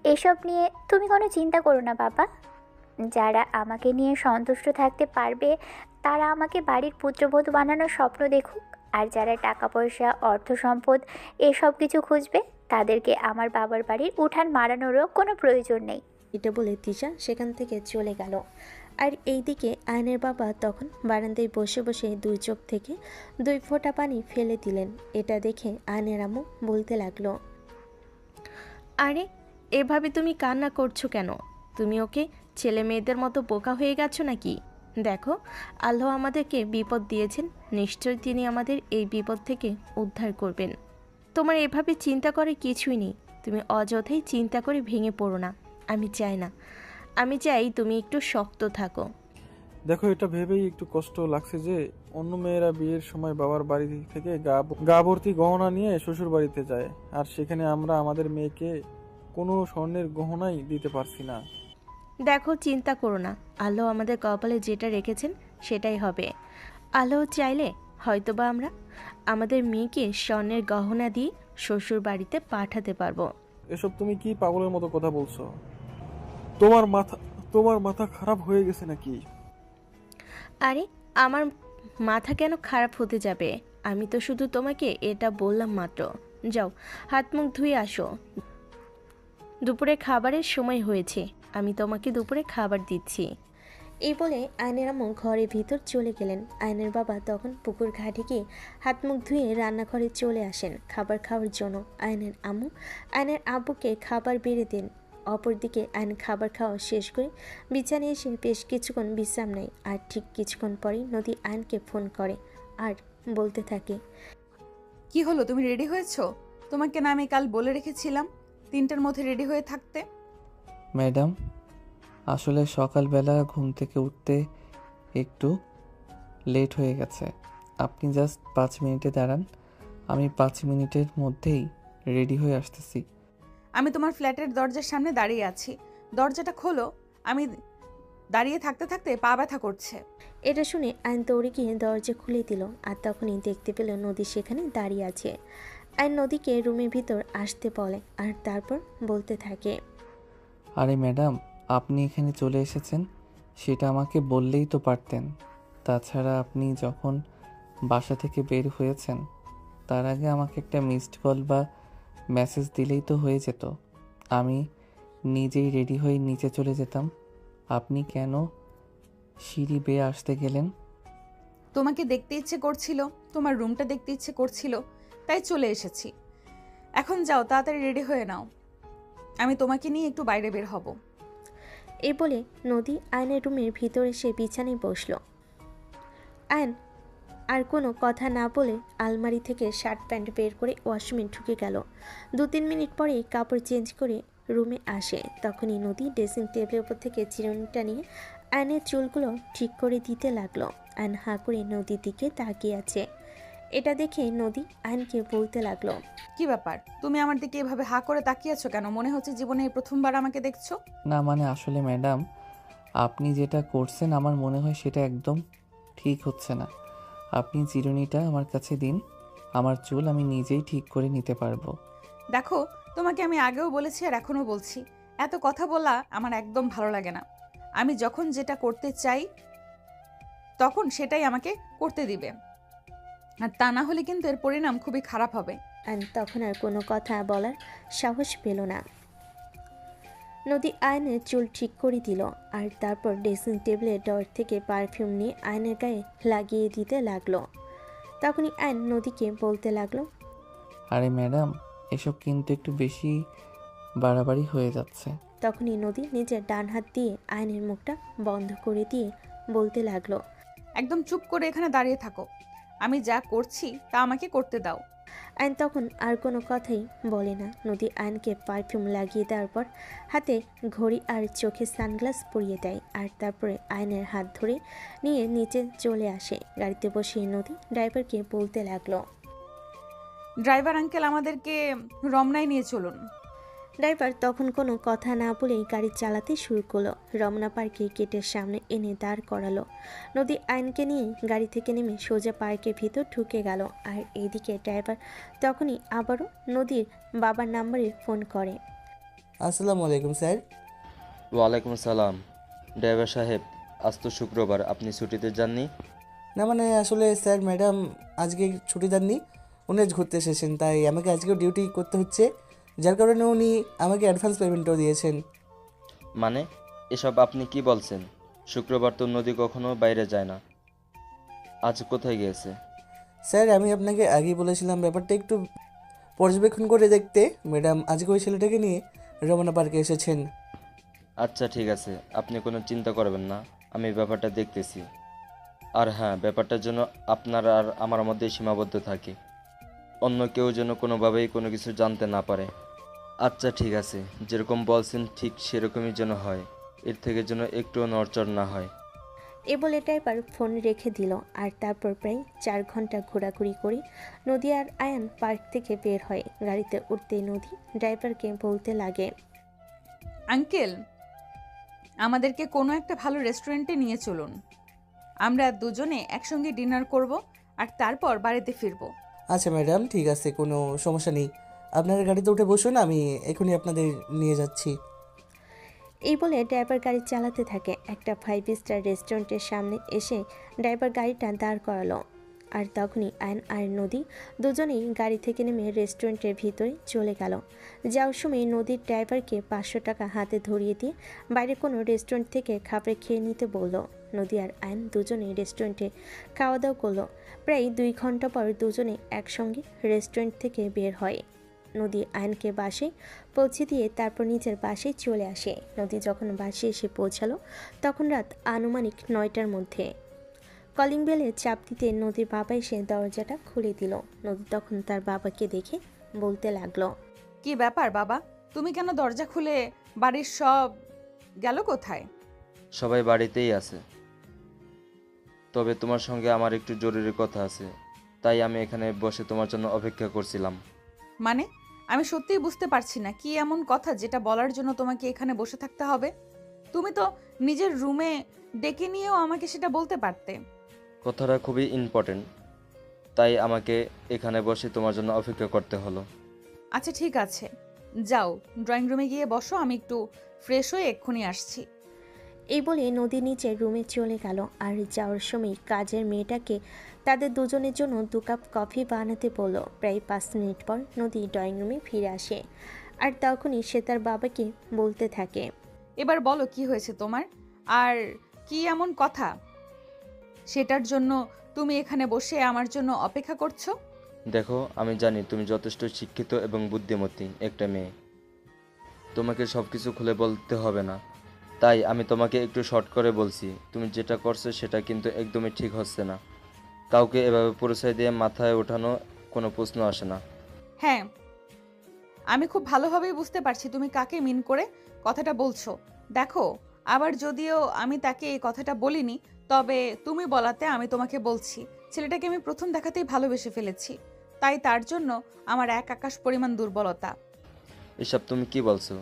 এসব নিয়ে তুমি কোনো চিন্তা করো না বাবা, যারা আমাকে নিয়ে সন্তুষ্ট থাকতে পারবে তারা আমাকে বাড়ির পুত্রবধূ বানানোর স্বপ্ন দেখুক, আর যারা টাকা পয়সা অর্থ সম্পদ এসব কিছু খুঁজবে তাদেরকে আমার বাবার বাড়ির উঠান মারানোরও কোনো প্রয়োজন নেই। এটা বলে তিশা সেখান থেকে চলে গেল। আর এইদিকে আয়নের বাবা তখন বারান্দায় বসে বসে 2 চোখ থেকে 2 ফোঁটা পানি ফেলে দিলেন। এটা দেখে আয়নের আম্মু বলতে লাগলো, আরে এভাবে তুমি কান্না করছো কেন? তুমি ওকে ছেলে মেয়েদের মতো বোকা হয়ে গেছো নাকি? দেখো, আল্লাহ আমাদেরকে বিপদ দিয়েছেন, নিশ্চয়ই তিনি আমাদের এই বিপদ থেকে উদ্ধার করবেন। তোমার এভাবে চিন্তা করে কিছুই নেই, তুমি অযথাই চিন্তা করে ভেঙে পড়ো না। আমি চাই তুমি একটু শক্ত থাকো। দেখো, এটা ভেবেই একটু কষ্ট লাগছে যে অন্য মেয়েরা বিয়ের সময় বাবার বাড়ি থেকে গা ভর্তি গহনা নিয়ে শ্বশুর বাড়িতে যায়, আর সেখানে আমরা আমাদের মেয়েকে কোনো স্বর্ণের গহনাই দিতে পারছি না। দেখো, চিন্তা করো না, আল্লাহ আমাদের কপালে যেটা রেখেছেন সেটাই হবে। আল্লাহ চাইলে হয়তোবা আমরা আমাদের মেয়েকে স্বর্ণের গহনা দিয়ে শ্বশুর বাড়িতে পাঠাতে পারবো। এসব তুমি কি পাগলের মতো কথা বলছো? তোমার মাথা খারাপ হয়ে গেছে নাকি? আরে আমার মাথা কেন খারাপ হতে যাবে? আমি তো শুধু তোমাকে এটা বললাম মাত্র। যাও, হাত মুখ ধুয়ে আসো, দুপুরে খাবারের সময় হয়েছে, আমি তোমাকে দুপুরে খাবার দিচ্ছি। এই বলে আয়নের আম্মু ঘরের ভিতর চলে গেলেন। আয়নের বাবা তখন পুকুর ঘাটে গিয়ে হাত মুখ ধুয়ে রান্নাঘরে চলে আসেন খাবার খাওয়ার জন্য। আয়নের আম্মু আয়নের আব্বুকে খাবার বেড়ে দেন। অপরদিকে আয়ন খাবার খাওয়া শেষ করে বিছানায় এসে বেশ কিছুক্ষণ বিশ্রাম নেয়। আর ঠিক কিছুক্ষণ পরেই নদী আয়নকে ফোন করে আর বলতে থাকে, কি হলো, তুমি রেডি হয়েছো? তোমাকে না আমি কাল বলে রেখেছিলাম 3টার মধ্যে রেডি হয়ে থাকতে। ম্যাডাম, আসলে সকালবেলা ঘুম থেকে উঠতে একটু লেট হয়ে গেছে। আপনি জাস্ট 5 মিনিটে দাঁড়ান, আমি 5 মিনিটের মধ্যেই রেডি হয়ে আসতেছি। আমি তোমার ফ্ল্যাটের দরজার সামনে দাঁড়িয়ে আছি, দরজাটা খোলো। আমি দাঁড়িয়ে থাকতে থাকতে পা ব্যথা করছে। এটা শুনে আইন দৌড়ে গিয়ে দরজা খুলে দিল, আর তখনই দেখতে পেল নদী সেখানে দাঁড়িয়ে আছে। আইন নদীকে রুমের ভিতর আসতে বলে, আর তারপর বলতে থাকে, আরে ম্যাডাম, আপনি এখানে চলে এসেছেন সেটা আমাকে বললেই তো পারতেন। তাছাড়া আপনি যখন বাসা থেকে বের হয়েছেন তার আগে আমাকে একটা মিসড কল বা মেসেজ দিলেই তো হয়ে যেত। আমি নিজেই রেডি হয়ে নিচে চলে যেতাম। আপনি কেন সিঁড়ি বেয়ে আসতে গেলেন? তোমাকে দেখতে ইচ্ছে করছিল, তোমার রুমটা দেখতে ইচ্ছে করছিল, তাই চলে এসেছি। এখন যাও, তাড়াতাড়ি রেডি হয়ে নাও, আমি তোমাকে নিয়ে একটু বাইরে বের হব। এ বলে নদী আয়নের রুমের ভিতরে সে বিছানায় বসল। আয়ন আর কোনো কথা না বলে আলমারি থেকে শার্ট প্যান্ট বের করে ওয়াশরুমে ঢুকে গেল। 2-3 মিনিট পরেই কাপড় চেঞ্জ করে রুমে আসে। তখনই নদী ড্রেসিং টেবিলের উপর থেকে চিরুনিটা নিয়ে আয়নের চুলগুলো ঠিক করে দিতে লাগলো। আয়ন হাঁ করে নদীর দিকে তাকিয়ে আছে। এটা দেখে নদী আয়নকে বলতে লাগলো, কি ব্যাপার, তুমি আমার দিকে এভাবে হা করে তাকিয়ে আছো কেন? মনে হচ্ছে জীবনে এই প্রথমবার আমাকে দেখছো। না মানে আসলে ম্যাডাম, আপনি যেটা করছেন আমার মনে হয় সেটা একদম ঠিক হচ্ছে না। আপনি চিরুনিটা আমার কাছে দিন, আমার চুল আমি নিজেই ঠিক করে নিতে পারবো। দেখো, তোমাকে আমি আগেও বলেছি আর এখনো বলছি, এত কথা বলা আমার একদম ভালো লাগে না। আমি যখন যেটা করতে চাই তখন সেটাই আমাকে করতে দিবে, আর তা না হলে কিন্তু এর পরিণাম খুবই খারাপ হবে। আয়ন তখন আর কোনো কথা বলার সাহস পেল না। নদী আয়নের চুল ঠিক করে দিল, আর তারপর ড্রেসিং টেবিলের ডর থেকে পারফিউম নিয়ে আয়নের গায়ে লাগিয়ে দিতে লাগলো। তখনই আয়ন নদীকে বলতে লাগলো, আরে ম্যাডাম, এসব কিন্তু একটু বেশি বাড়াবাড়ি হয়ে যাচ্ছে। তখনই নদী নিজের ডান হাত দিয়ে আয়নের মুখটা বন্ধ করে দিয়ে বলতে লাগলো, একদম চুপ করে এখানে দাঁড়িয়ে থাকো, আমি যা করছি তা আমাকে করতে দাও। আয়ন তখন আর কোনো কথাই বলে না। নদী আয়নকে পারফিউম লাগিয়ে দেওয়ার পর হাতে ঘড়ি আর চোখে সানগ্লাস পরিয়ে দেয়, আর তারপরে আয়নের হাত ধরে নিয়ে নিচে চলে আসে। গাড়িতে বসে নদী ড্রাইভারকে বলতে লাগলো, ড্রাইভার আঙ্কেল, আমাদেরকে রমনায় নিয়ে চলুন। ড্রাইভার তখন কোনো কথা না বলেই গাড়ি চালাতে শুরু করলো। রমনা পার্কে গেটের সামনে এনে দাঁড় করালো। নদী আয়নকে নিয়ে গাড়ি থেকে নেমে সোজা পার্কের ভিতর ঢুকে গেল। আর এইদিকে ড্রাইভার তখনই আবারও নদীর বাবার নাম্বারে ফোন করে। আসসালামু আলাইকুম স্যার। ওয়ালাইকুম আসসালাম। ড্রাইভার সাহেব, আজ তো শুক্রবার, আপনি ছুটিতে যাননি? না মানে আসলে স্যার ম্যাডাম আজকে ছুটি দেননি, উনি আজ ঘুরতে এসেছেন, তাই আমাকে আজকেও ডিউটি করতে হচ্ছে, যার কারণে উনি আমাকে অ্যাডভান্স পেমেন্টও দিয়েছেন। মানে এসব আপনি কি বলছেন? শুক্রবার তো নদী কখনো বাইরে যায় না, আজ কোথায় গিয়েছে? স্যার আমি আপনাকে আগেই বলেছিলাম ব্যাপারটা একটু পর্যবেক্ষণ করে দেখতে। ম্যাডাম আজকে ওই ছেলেটাকে নিয়ে রমনা পার্কে এসেছেন। আচ্ছা ঠিক আছে, আপনি কোনো চিন্তা করবেন না, আমি ব্যাপারটা দেখতেছি। আর হ্যাঁ, ব্যাপারটার জন্য আপনার আর আমার মধ্যে সীমাবদ্ধ থাকে, অন্য কেউ যেন কোনোভাবেই কোনো কিছু জানতে না পারে। আচ্ছা ঠিক আছে, যেরকম বলছেন ঠিক সেরকমই যেন হয়, এর থেকে যেন একটুও নড়চড় না হয়। এ বলে ড্রাইভার ফোন রেখে দিল। আর তারপর প্রায় 4 ঘন্টা ঘোরাঘুরি করে নদী আর আয়ন পার্ক থেকে বের হয়। গাড়িতে উঠতে নদী ড্রাইভারকে বলতে লাগে, আঙ্কেল, আমাদেরকে কোনো একটা ভালো রেস্টুরেন্টে নিয়ে চলুন, আমরা দুজনে একসঙ্গে ডিনার করব আর তারপর বাড়িতে ফিরবো। আচ্ছা ম্যাডাম ঠিক আছে, কোনো সমস্যা নেই, আপনারা গাড়িতে উঠে বসুন, আমি এখনই আপনাদের নিয়ে যাচ্ছি। এই বলে ড্রাইভার গাড়ি চালাতে থাকে। একটা 5 স্টার রেস্টুরেন্টের সামনে এসে ড্রাইভার গাড়িটা দাঁড় করালো। আর তখনই আয়ন আর নদী দুজনেই গাড়ি থেকে নেমে রেস্টুরেন্টের ভিতরে চলে গেল। যাওয়ার সময় নদীর ড্রাইভারকে 500 টাকা হাতে ধরিয়ে দিয়ে বাইরে কোনো রেস্টুরেন্ট থেকে খাবার খেয়ে নিতে বলল। নদী আর আয়ন দুজনেই রেস্টুরেন্টে খাওয়া দাওয়া করলো। প্রায় 2 ঘন্টা পর দুজনে একসঙ্গে রেস্টুরেন্ট থেকে বের হয়। নদী আয়নকে বাসে পৌঁছে দিয়ে তারপর নিজের বাসে চলে আসে। নদী যখন বাসে এসে পৌঁছালো তখন রাত আনুমানিক 9টার মধ্যে। কলিং বেলে চাপ দিতে নদীর বাবা এসে দরজাটা খুলে দিল। নদী তখন তার বাবাকে দেখে বলতে লাগলো, কি ব্যাপার বাবা, তুমি কেন দরজা খুলে বাড়ির সব গেল কোথায়? সবাই বাড়িতেই আছে, তবে তোমার সঙ্গে আমার একটু জরুরি কথা আছে, তাই আমি এখানে বসে তোমার জন্য অপেক্ষা করছিলাম। মানে আমি সত্যিই বুঝতে পারছি না কি এমন কথা যেটা বলার জন্য তোমাকে এখানে বসে থাকতে হবে। তুমি তো নিজের রুমে ডেকে নিয়েও আমাকে সেটা বলতে পারতে। কথাটা খুবই ইম্পর্টেন্ট, তাই আমাকে এখানে বসে তোমার জন্য অপেক্ষা করতে হলো। আচ্ছা ঠিক আছে, যাও ড্রয়িং রুমে গিয়ে বসো, আমি একটু ফ্রেশ হয়ে এক্ষুনি আসছি। এই বলে নদী নিচের রুমে চলে গেল। আর যাওয়ার সময় কাজের মেয়েটাকে তাদের দুজনের জন্য 2 কাপ কফি বানাতে বলল। প্রায় 5 মিনিট পর নদী ড্রয়িং রুমে ফিরে আসে, আর তখনই সে তার বাবাকে বলতে থাকে, এবার বলো কি হয়েছে তোমার, আর কি এমন কথা সেটার জন্য তুমি এখানে বসে আমার জন্য অপেক্ষা করছো? দেখো, আমি জানি তুমি যথেষ্ট শিক্ষিত এবং বুদ্ধিমতী একটা মেয়ে, তোমাকে সব কিছু খুলে বলতে হবে না, তাই আমি তোমাকে একটু শর্ট করে বলছি। তুমি যেটা করছো সেটা কিন্তু একদমই ঠিক হচ্ছে না। কাউকে এভাবে পরিচয় দিয়ে মাথায় ওঠানো কোনো প্রশ্ন আসে না। হ্যাঁ, আমি খুব ভালোভাবেই বুঝতে পারছি তুমি কাকে মিন করে কথাটা বলছো। দেখো, আবার যদিও আমি তাকে এই কথাটা বলিনি, তবে তুমি বলাতে আমি তোমাকে বলছি, ছেলেটাকে আমি প্রথম দেখাতেই ভালোবেসে ফেলেছি, তাই তার জন্য আমার এক আকাশ পরিমাণ দুর্বলতা। এসব তুমি কি বলছো?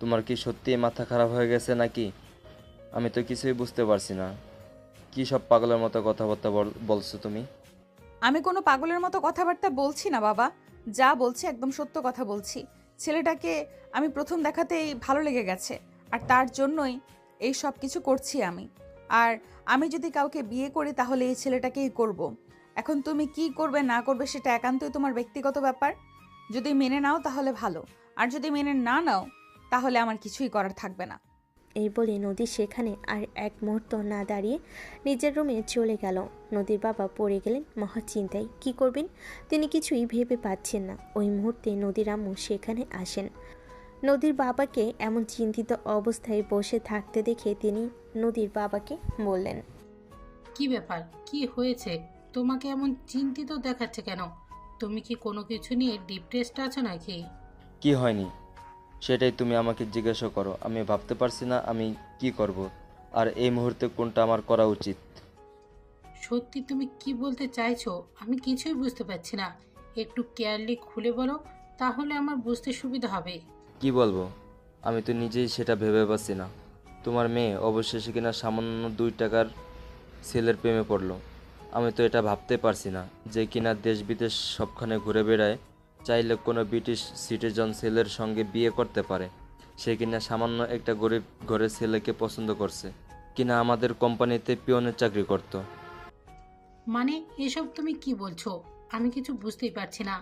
তোমার কি সত্যি মাথা খারাপ হয়ে গেছে নাকি? আমি তো কিছুই বুঝতে পারছি না। কি সব পাগলের মতো কথাবার্তা বলছো তুমি? আমি কোনো পাগলের মতো কথাবার্তা বলছি না বাবা, যা বলছি একদম সত্য কথা বলছি। ছেলেটাকে আমি প্রথম দেখাতেই ভালো লেগে গেছে, আর তার জন্যই এই সব কিছু করছি আমি। আর আমি যদি কাউকে বিয়ে করি তাহলে এই ছেলেটাকেই করব। এখন তুমি কি করবে না করবে সেটা একান্তই তোমার ব্যক্তিগত ব্যাপার। যদি মেনে নাও তাহলে ভালো, আর যদি মেনে না নাও তাহলে আমার কিছুই করার থাকবে না। এই বলে নদী সেখানে আর এক মুহূর্ত না দাঁড়িয়ে নিজের রুমে চলে গেল। নদীর বাবা পড়ে গেলেন মহা চিন্তায়। কী করবেন তিনি কিছুই ভেবে পাচ্ছেন না। ওই মুহূর্তে নদীর আম্মু সেখানে আসেন। নদীর বাবাকে এমন চিন্তিত অবস্থায় বসে থাকতে দেখে তিনি নদীর বাবাকে বললেন, কি ব্যাপার, কি হয়েছে? তোমাকে এমন চিন্তিত দেখাচ্ছে কেন? তুমি কি কোনো কিছু নিয়ে ডিপ্রেসড আছো নাকি? কি হয়নি সেটাই তুমি আমাকে জিজ্ঞাসা করো। আমি ভাবতে পারছি না আমি কি করব, আর এই মুহূর্তে কোনটা আমার করা উচিত। সত্যি তুমি কি বলতে চাইছো আমি কিছুই বুঝতে পারছি না। একটু কেয়ারলি খুলে বলো, তাহলে আমার বুঝতে সুবিধা হবে। কি বলবো, আমি তো নিজেই সেটা ভেবে পাচ্ছি না। তোমার মেয়ে অবশেষে কিনা সামান্য 2 টাকার ছেলের প্রেমে পড়লো। আমি তো এটা ভাবতে পারছি না যে কিনা দেশ বিদেশ সবখানে ঘুরে বেড়ায়, চাইলে কোনো ব্রিটিশ সিটিজেন ছেলের সঙ্গে বিয়ে করতে পারে। সে কিনা সামান্য একটা গরিব ঘরের ছেলেকে পছন্দ করছে, কিনা আমাদের কোম্পানিতে পিয়নের চাকরি করত। মানে এসব তুমি কি বলছো? আমি কিছু বুঝতেই পারছি না।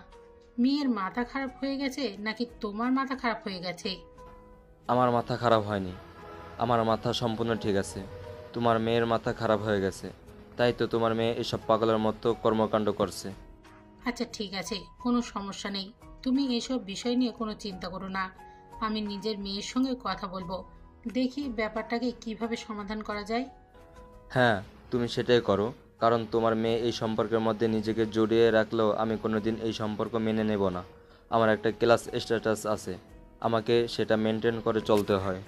মেয়ের মাথা খারাপ হয়ে গেছে নাকি তোমার মাথা খারাপ হয়ে গেছে? আমার মাথা খারাপ হয়নি, আমার মাথা সম্পূর্ণ ঠিক আছে। তোমার মেয়ের মাথা খারাপ হয়ে গেছে, তাই তো তোমার মেয়ে এসব পাগলের মতো কর্মকাণ্ড করছে। আচ্ছা ঠিক আছে, কোনো সমস্যা নেই। তুমি এসব বিষয় নিয়ে কোনো চিন্তা করো না। আমি নিজের মেয়ের সঙ্গে কথা বলবো, দেখি ব্যাপারটাকে কিভাবে সমাধান করা যায়। হ্যাঁ, তুমি সেটাই করো, কারণ তোমার মেয়ে এই সম্পর্কের মধ্যে নিজেকে জড়িয়ে রাখলেও আমি কোনোদিন এই সম্পর্ক মেনে নেব না। আমার একটা ক্লাস স্ট্যাটাস আছে, আমাকে সেটা মেনটেন করে চলতে হয়।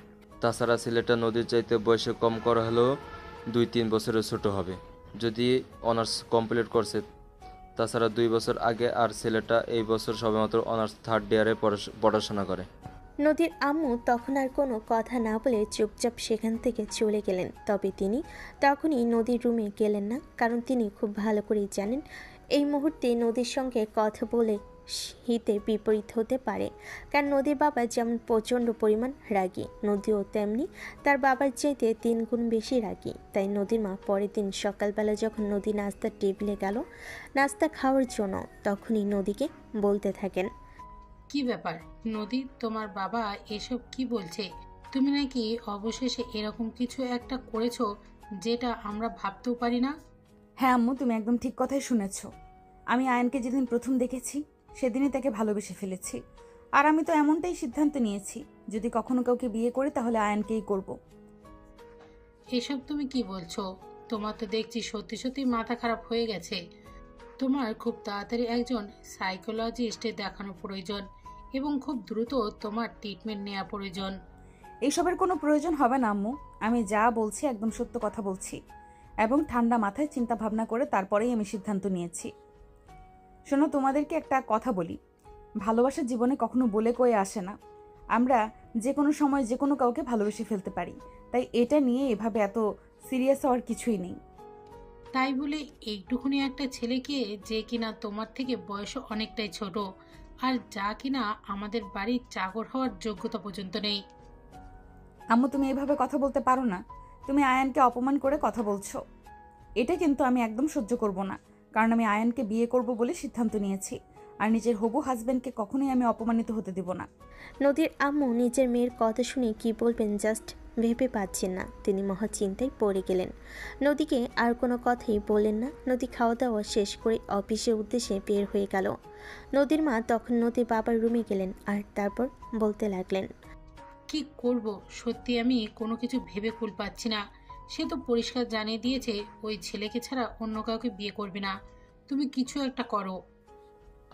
তাছাড়া ছেলেটা নদীর চাইতে বয়সে কম করা হলেও 2-3 বছরের ছোট হবে, যদি অনার্স কমপ্লিট করছে। তাছাড়া 2 বছর আগে, আর ছেলেটা এই বছর সবেমাত্র অনার্স 3rd ইয়ারে পড়াশোনা করে। নদীর আম্মু তখন আর কোনো কথা না বলে চুপচাপ সেখান থেকে চলে গেলেন। তবে তিনি তখনই নদীর রুমে গেলেন না, কারণ তিনি খুব ভালো করেই জানেন এই মুহূর্তে নদীর সঙ্গে কথা বলে হিতে বিপরীত হতে পারে। কারণ নদীর বাবা যেমন প্রচণ্ড পরিমাণ রাগী, নদীও তেমনি তার বাবার চাইতে 3 গুণ বেশি রাগী। তাই নদীর মা পরের দিন সকালবেলা যখন নদী নাস্তার টেবিলে গেল নাস্তা খাওয়ার জন্য, তখনই নদীকে বলতে থাকেন, কি ব্যাপার নদী, তোমার বাবা এসব কি বলছে? তুমি নাকি অবশেষে এরকম কিছু একটা করেছো যেটা আমরা ভাবতেও পারি না। হ্যাঁ আম্মু, তুমি একদম ঠিক কথাই শুনেছ। আমি আয়নকে যেদিন প্রথম দেখেছি সেদিনই তাকে ভালোবেসে ফেলেছি। আর আমি তো এমনটাই সিদ্ধান্ত নিয়েছি, যদি কখনো কাউকে বিয়ে করি তাহলে আয়নকেই করব। এসব তুমি কি বলছো? তোমার তো দেখছি সত্যি সত্যি মাথা খারাপ হয়ে গেছে। তোমার খুব তাড়াতাড়ি একজন সাইকোলজিস্টে দেখানো প্রয়োজন। এবং খুব দ্রুত তোমার ট্রিটমেন্ট নেওয়া প্রয়োজন। এইসবের কোনো প্রয়োজন হবে না আম্মু। আমি যা বলছি একদম সত্য কথা বলছি এবং ঠান্ডা মাথায় চিন্তা ভাবনা করে তারপরেই আমি সিদ্ধান্ত নিয়েছি। শোনো, তোমাদেরকে একটা কথা বলি, ভালোবাসা জীবনে কখনো বলে কয়ে আসে না। আমরা যে কোনো সময় যে কোনো কাউকে ভালোবেসে ফেলতে পারি, তাই এটা নিয়ে এভাবে এত সিরিয়াস হওয়ার কিছুই নেই। তাই বলে এইটুকুনি একটা ছেলেকে, যে কিনা তোমার থেকে বয়সে অনেকটাই ছোট আর যা কিনা আমাদের বাড়ির চাকর হওয়ার যোগ্যতা পর্যন্ত নেই। আম্মু, তুমি এইভাবে কথা বলতে পারো না। তুমি আয়ানকে অপমান করে কথা বলছো। এটা কিন্তু আমি একদম সহ্য করব না, কারণ আমি আয়ানকে বিয়ে করব বলে সিদ্ধান্ত নিয়েছি, আর নিজের হবু হাজবেন্ডকে কখনোই আমি অপমানিত হতে দেব না। নদীর আম্মু নিজের মেয়ের কথা শুনে কি বলবেন জাস্ট ভেবে পাচ্ছেন না। তিনি মহা চিন্তায় পড়ে গেলেন। নদীকে আর কোনো কথাই বললেন না। নদী খাওয়া দাওয়া শেষ করে অফিসের উদ্দেশ্যে বের হয়ে গেল। নদীর মা তখন নদীর বাবার রুমে গেলেন আর তারপর বলতে লাগলেন, কি করব, সত্যি আমি কোনো কিছু ভেবে কুল পাচ্ছি না। সে তো পরিষ্কার জানিয়ে দিয়েছে ওই ছেলেকে ছাড়া অন্য কাউকে বিয়ে করবে না। তুমি কিছু একটা করো।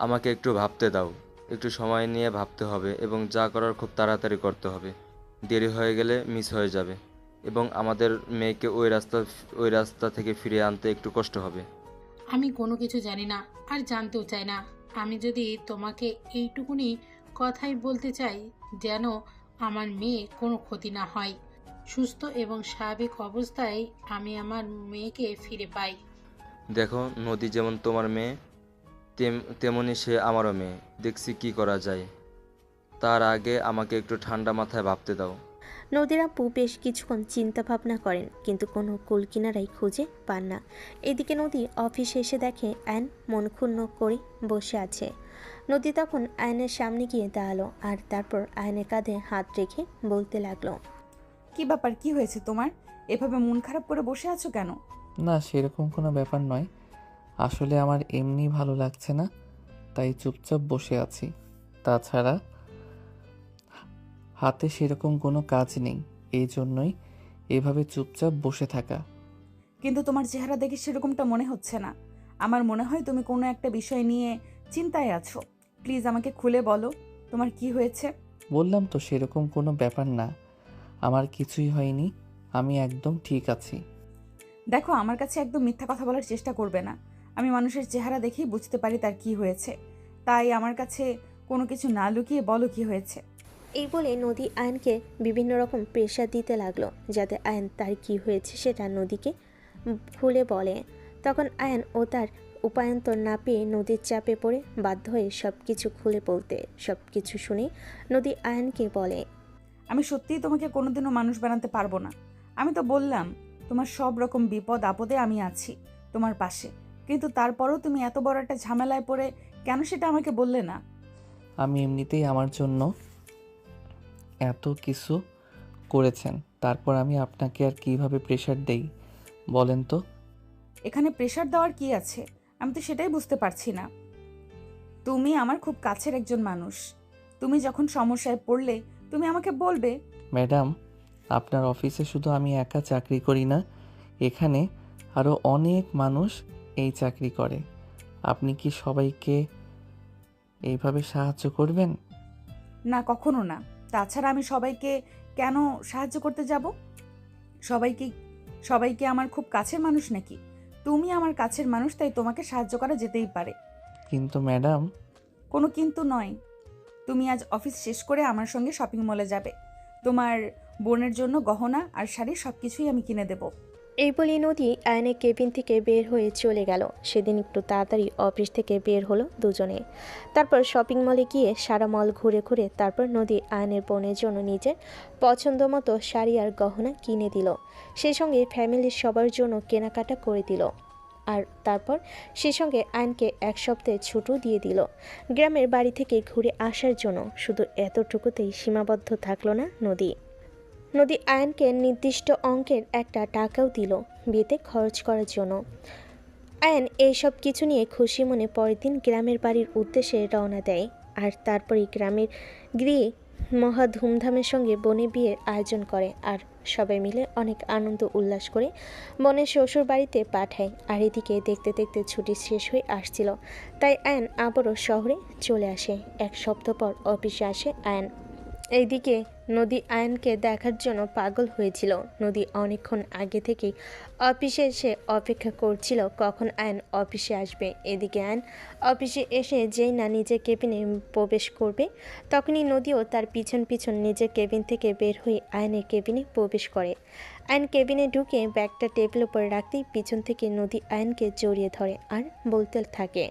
আমাকে একটু ভাবতে দাও, একটু সময় নিয়ে ভাবতে হবে এবং যা করার খুব তাড়াতাড়ি করতে হবে। দেরি হয়ে গেলে মিস হয়ে যাবে এবং আমাদের মেয়েকে ওই রাস্তা থেকে ফিরিয়ে আনতে একটু কষ্ট হবে। আমি কোনো কিছু জানি না আর জানতেও চাই না। আমি যদি তোমাকে এইটুকুনি কথাই বলতে চাই, যেন আমার মেয়ে কোনো ক্ষতি না হয়, সুস্থ এবং স্বাভাবিক অবস্থায় আমি আমার মেয়েকে ফিরে পাই। দেখো, নদী যেমন তোমার মেয়ে তেমনি সে আমারও মেয়ে। দেখছি কি করা যায়। তার আগে আমাকে একটু ঠান্ডা মাথায় ভাবতে দাও। নদীর আপু বেশ কিছুক্ষণ চিন্তা ভাবনা করেন, কিন্তু কোনো কুল কিনারাই খুঁজে পান না। এদিকে নদী অফিসে এসে দেখে আয়ন মন ক্ষুণ্ণ করে বসে আছে। নদী তখন আয়নের সামনে গিয়ে দাঁড়ালো আর তারপর আয়নের কাঁধে হাত রেখে বলতে লাগলো, কি ব্যাপার, কি হয়েছে তোমার? এভাবে মন খারাপ করে বসে আছো কেন? না, সেরকম কোনো ব্যাপার নয়। আসলে আমার এমনি ভালো লাগছে না, তাই চুপচাপ বসে আছি। তাছাড়া হাতে সেরকম কোনো কাজ নেই, এই জন্যই এভাবে চুপচাপ বসে থাকা। কিন্তু তোমার চেহারা দেখে সেরকমটা মনে হচ্ছে না। আমার মনে হয় তুমি কোনো একটা বিষয় নিয়ে চিন্তায় আছো। প্লিজ আমাকে খুলে বলো, তোমার কি হয়েছে? বললাম তো সেরকম কোনো ব্যাপার না, আমার কিছুই হয়নি, আমি একদম ঠিক আছি। দেখো, আমার কাছে একদম মিথ্যা কথা বলার চেষ্টা করবে না। আমি মানুষের চেহারা দেখেই বুঝতে পারি তার কি হয়েছে, তাই আমার কাছে কোনো কিছু না লুকিয়ে বলো কি হয়েছে। এই বলে নদী আয়নকে বিভিন্ন রকম প্রেশার দিতে লাগলো, যাতে আয়ন তার কি হয়েছে সেটা নদীকে খুলে বলে। তখন আয়ন ও তার উপায়ন্তর না পেয়ে নদীর চাপে পড়ে বাধ্য হয়ে সব কিছু খুলে বলতে। সব কিছু শুনে নদী আয়নকে বলে, আমি সত্যিই তোমাকে কোনোদিনও মানুষ বানাতে পারবো না। আমি তো বললাম তোমার সব রকম বিপদ আপদে আমি আছি তোমার পাশে, কিন্তু তারপরও তুমি এত বড় একটা ঝামেলায় পড়ে কেন সেটা আমাকে বললে না? আমি এমনিতেই আমার জন্য এত কিছু করেছেন, তারপর আমি আপনাকে আর কিভাবে প্রেশার দেই বলেন তো? এখানে প্রেশার দেওয়ার কি আছে? আমি তো সেটাই বুঝতে পারছি না। তুমি আমার খুব কাছের একজন মানুষ। তুমি যখন সমস্যায় পড়লে তুমি আমাকে বলবে। ম্যাডাম, আপনার অফিসে শুধু আমি একা চাকরি করি না, এখানে আরও অনেক মানুষ এই চাকরি করে। আপনি কি সবাইকে এইভাবে সাহায্য করবেন? না, কখনো না। তাছাড়া আমি সবাইকে কেন সাহায্য করতে যাব? সবাইকে আমার খুব কাছের মানুষ নাকি? তুমি আমার কাছের মানুষ, তাই তোমাকে সাহায্য করা যেতেই পারে। কিন্তু ম্যাডাম। কোনো কিন্তু নয়। তুমি আজ অফিস শেষ করে আমার সঙ্গে শপিং মলে যাবে। তোমার বোনের জন্য গহনা আর শাড়ি সবকিছুই আমি কিনে দেব। এই বলে নদী আয়নের কেবিন থেকে বের হয়ে চলে গেল। সেদিন একটু তাড়াতাড়ি অফিস থেকে বের হলো দুজনে। তারপর শপিং মলে গিয়ে সারা মল ঘুরে ঘুরে তারপর নদী আয়নের বোনের জন্য নিজের পছন্দ মতো শাড়ি আর গহনা কিনে দিল। সেই সঙ্গে ফ্যামিলির সবার জন্য কেনাকাটা করে দিল। আর তারপর সেই সঙ্গে আয়নকে এক সপ্তাহে ছুটি দিয়ে দিল গ্রামের বাড়ি থেকে ঘুরে আসার জন্য। শুধু এতটুকুতেই সীমাবদ্ধ থাকলো না নদী। আয়নকে নির্দিষ্ট অঙ্কের একটা টাকাও দিল বিয়েতে খরচ করার জন্য। আয়ন এইসব কিছু নিয়ে খুশি মনে পরের দিন গ্রামের বাড়ির উদ্দেশ্যে রওনা দেয়। আর তারপরেই গ্রামের গিয়ে মহা ধুমধামের সঙ্গে বোনের বিয়ের আয়োজন করে আর সবাই মিলে অনেক আনন্দ উল্লাস করে বোনের শ্বশুর বাড়িতে পাঠায়। আর এদিকে দেখতে দেখতে ছুটি শেষ হয়ে আসছিল, তাই আয়ান আবারও শহরে চলে আসে। এক সপ্তাহ পর অফিসে আসে আয়ান। এইদিকে নদী আয়ানকে দেখার জন্য পাগল হয়েছিল। নদী অনেকক্ষণ আগে থেকেই অফিসে এসে অপেক্ষা করছিল কখন আয়ান অফিসে আসবে। এদিকে আয়ান অফিসে এসে যেই না নিজের কেবিনে প্রবেশ করবে, তখনই নদীও তার পিছন পিছন নিজের কেবিন থেকে বের হয়ে আয়ানের কেবিনে প্রবেশ করে। আয়ান কেবিনে ঢুকে ব্যাগটা টেবিল উপর রাখতেই পিছন থেকে নদী আয়ানকে জড়িয়ে ধরে আর বলতে থাকে।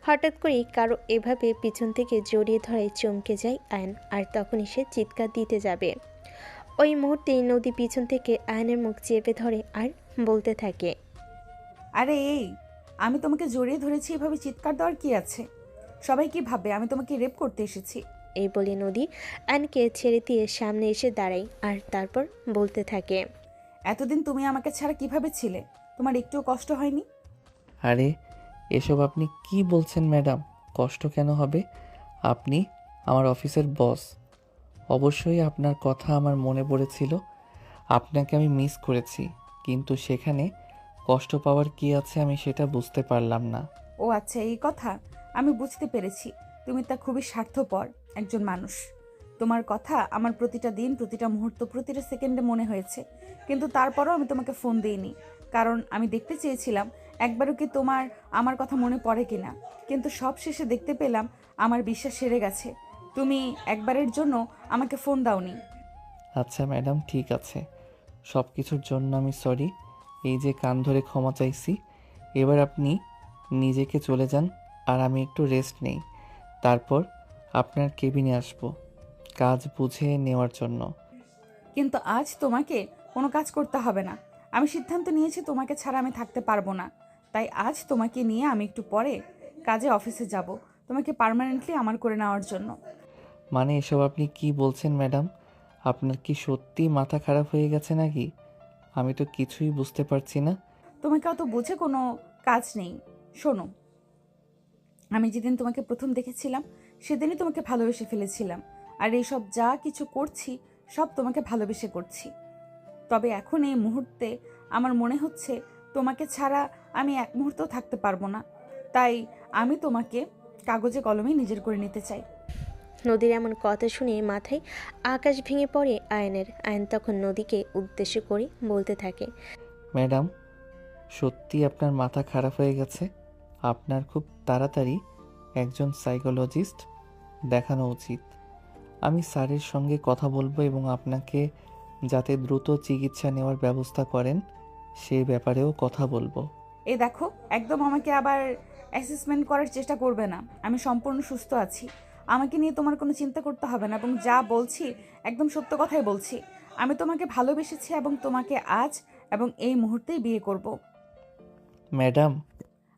হঠাৎ করেই কারো এভাবে পিছন থেকে জড়িয়ে ধরায় চমকে যায় আয়ান, আর তখনই সে চিৎকার দিতে যাবে। ওই মুহূর্তেই নদী পিছন থেকে আয়ানের মুখ চেপে ধরে আর বলতে থাকে, আরে এই, আমি তোমাকে জড়িয়ে ধরেছি, এভাবে চিৎকার দেওয়ার কি আছে? সবাই কি ভাববে আমি তোমাকে রেপ করতে এসেছি? এই বলে নদী আয়ানকে ছেড়ে দিয়ে সামনে এসে দাঁড়ায় আর তারপর বলতে থাকে, এতদিন তুমি আমাকে ছাড়া কিভাবে ছিলে? তোমার একটুও কষ্ট হয়নি? আরে এসব আপনি কি বলছেন ম্যাডাম? কষ্ট কেন হবে? আপনি আমার অফিসের বস। অবশ্যই আপনার কথা আমার মনে পড়েছিল। আপনাকে আমি মিস করেছি, কিন্তু সেখানে কষ্ট পাওয়ার কি আছে আমি সেটা বুঝতে পারলাম না। ও আচ্ছা, এই কথা। আমি বুঝতে পেরেছি তুমি তা খুবই স্বার্থপর একজন মানুষ। তোমার কথা আমার প্রতিটা দিন, প্রতিটা মুহূর্ত, প্রতিটা সেকেন্ডে মনে হয়েছে, কিন্তু তারপরও আমি তোমাকে ফোন দিইনি, কারণ আমি দেখতে চেয়েছিলাম একবারও কি তোমার আমার কথা মনে পড়ে কিনা। কিন্তু সব শেষে দেখতে পেলাম আমার বিশ্বাস সেরে গেছে। তুমি একবারের জন্য আমাকে ফোন দাওনি। আচ্ছা ম্যাডাম, ঠিক আছে, সব কিছুর জন্য আমি সরি। এই যে কান ধরে ক্ষমা চাইছি, এবার আপনি নিজেকে চলে যান আর আমি একটু রেস্ট নেই, তারপর আপনার কেবিনে আসব কাজ বুঝে নেওয়ার জন্য। কিন্তু আজ তোমাকে কোনো কাজ করতে হবে না। আমি সিদ্ধান্ত নিয়েছি তোমাকে ছাড়া আমি থাকতে পারবো না। তাই আজ তোমাকে নিয়ে আমি একটু পরে কাজে অফিসে যাব, তোমাকে পার্মানেন্টলি আমার করে নেওয়ার জন্য। মানে এসব আপনি কি বলছেন ম্যাডাম? আপনার কি সত্যি মাথা খারাপ হয়ে গেছে নাকি? আমি তো কিছুই বুঝতে পারছি না। তোমাকে অত বুঝে কোনো কাজ নেই। শোনো, আমি যেদিন তোমাকে প্রথম দেখেছিলাম সেদিনই তোমাকে ভালোবেসে ফেলেছিলাম, আর এইসব যা কিছু করছি সব তোমাকে ভালোবেসে করছি। তবে এখন এই মুহূর্তে আমার মনে হচ্ছে তোমাকে ছাড়া আমি এক মুহূর্ত থাকতে পারবো না। তাই আমি তোমাকে কাগজে কলমে নিজের করে নিতে চাই। নদীর এমন কথা শুনে মাথায় আকাশ ভেঙে পড়ে আয়নের। আয়ন তখন নদীকে উদ্দেশ্য করে বলতে থাকে, ম্যাডাম, সত্যি আপনার মাথা খারাপ হয়ে গেছে। আপনার খুব তাড়াতাড়ি একজন সাইকোলজিস্ট দেখানো উচিত। আমি স্যারের সঙ্গে কথা বলবো এবং আপনাকে যাতে দ্রুত চিকিৎসা নেওয়ার ব্যবস্থা করেন সেই ব্যাপারেও কথা বলবো। এই দেখো, একদম আমাকে আবার অ্যাসেসমেন্ট করার চেষ্টা করবে না। আমি সম্পূর্ণ সুস্থ আছি, আমাকে নিয়ে তোমার কোনো চিন্তা করতে হবে না, এবং যা বলছি একদম সত্য কথাই বলছি। আমি তোমাকে ভালোবেসেছি এবং তোমাকে আজ এবং এই মুহূর্তেই বিয়ে করব। ম্যাডাম।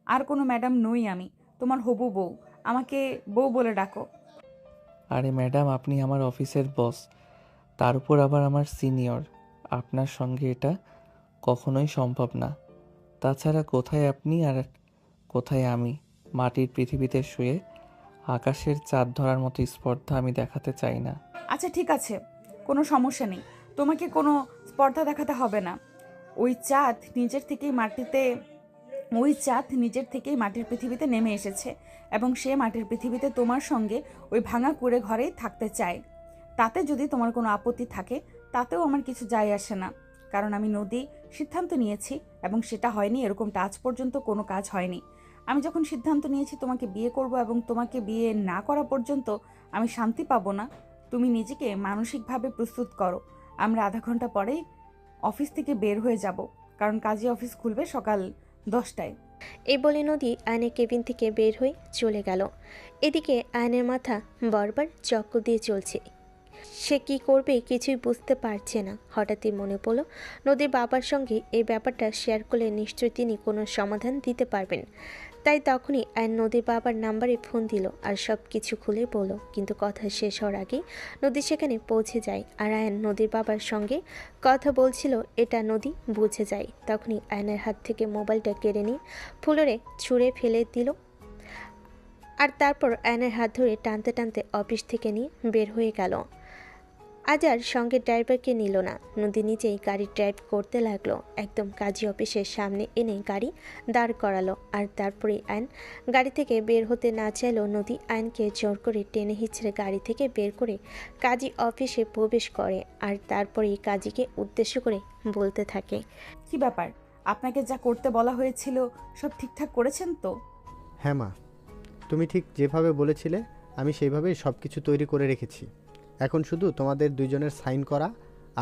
আর কোনো ম্যাডাম নই, আমি তোমার হবু বউ। আমাকে বউ বলে ডাকো। আরে ম্যাডাম, আপনি আমার অফিসের বস, তার উপর আবার আমার সিনিয়র। আপনার সঙ্গে এটা কখনোই সম্ভব না। তাছাড়া কোথায় আপনি আর কোথায় আমি? মাটির পৃথিবীতে শুয়ে আকাশের চাঁদ ধরার মতো স্পর্ধা আমি দেখাতে চাই না। আচ্ছা ঠিক আছে, কোনো সমস্যা নেই, তোমাকে কোনো স্পর্ধা দেখাতে হবে না। ওই চাঁদ নিজের থেকেই মাটির পৃথিবীতে নেমে এসেছে, এবং সে মাটির পৃথিবীতে তোমার সঙ্গে ওই ভাঙা কুঁড়ে ঘরেই থাকতে চায়। তাতে যদি তোমার কোনো আপত্তি থাকে তাতেও আমার কিছু যায় আসে না, কারণ আমি নদী সিদ্ধান্ত নিয়েছি, এবং সেটা হয়নি এরকমটা আজ পর্যন্ত কোনো কাজ হয়নি। আমি যখন সিদ্ধান্ত নিয়েছি তোমাকে বিয়ে করব, এবং তোমাকে বিয়ে না করা পর্যন্ত আমি শান্তি পাবো না, তুমি নিজেকে মানসিকভাবে প্রস্তুত করো। আমরা আধা ঘন্টা পরেই অফিস থেকে বের হয়ে যাব, কারণ কাজে অফিস খুলবে সকাল 10টায়। এই বলে নদী আয়নের কেবিন থেকে বের হয়ে চলে গেল। এদিকে আয়নের মাথা বারবার চক্কর দিয়ে চলছে। সে কি করবে কিছুই বুঝতে পারছে না। হঠাৎই মনে পড়ল নদীর বাবার সঙ্গে এই ব্যাপারটা শেয়ার করলে নিশ্চয়ই তিনি কোনো সমাধান দিতে পারবেন। তাই তখনই আয়ন নদীর বাবার নাম্বারে ফোন দিল আর সব কিছু খুলে বলল। কিন্তু কথা শেষ হওয়ার আগেই নদী সেখানে পৌঁছে যায়, আর আয়ন নদীর বাবার সঙ্গে কথা বলছিল এটা নদী বুঝে যায়। তখনই আয়নের হাত থেকে মোবাইলটা কেড়ে নিয়ে ফ্লোরে ছুঁড়ে ফেলে দিল, আর তারপর আয়নের হাত ধরে টানতে টানতে অফিস থেকে নিয়ে বের হয়ে গেল। আজ আর সঙ্গে ড্রাইভারকে নিল না। নদী নিজেই গাড়ি ড্রাইভ করতে লাগলো। একদম কাজী অফিসের সামনে এনে গাড়ি দাঁড় করালো। আর তারপরে আইন গাড়ি থেকে বের হতে না চাইলেও নদী আইনকে জোর করে টেনে হিঁচড়ে গাড়ি থেকে বের করে কাজী অফিসে প্রবেশ করে। আর তারপরেই কাজীকে উদ্দেশ্য করে বলতে থাকে, কি ব্যাপার, আপনাকে যা করতে বলা হয়েছিল সব ঠিকঠাক করেছেন তো? হ্যাঁ মা, তুমি ঠিক যেভাবে বলেছিলে আমি সেইভাবেই সব কিছু তৈরি করে রেখেছি। এখন শুধু তোমাদের দুইজনের সাইন করা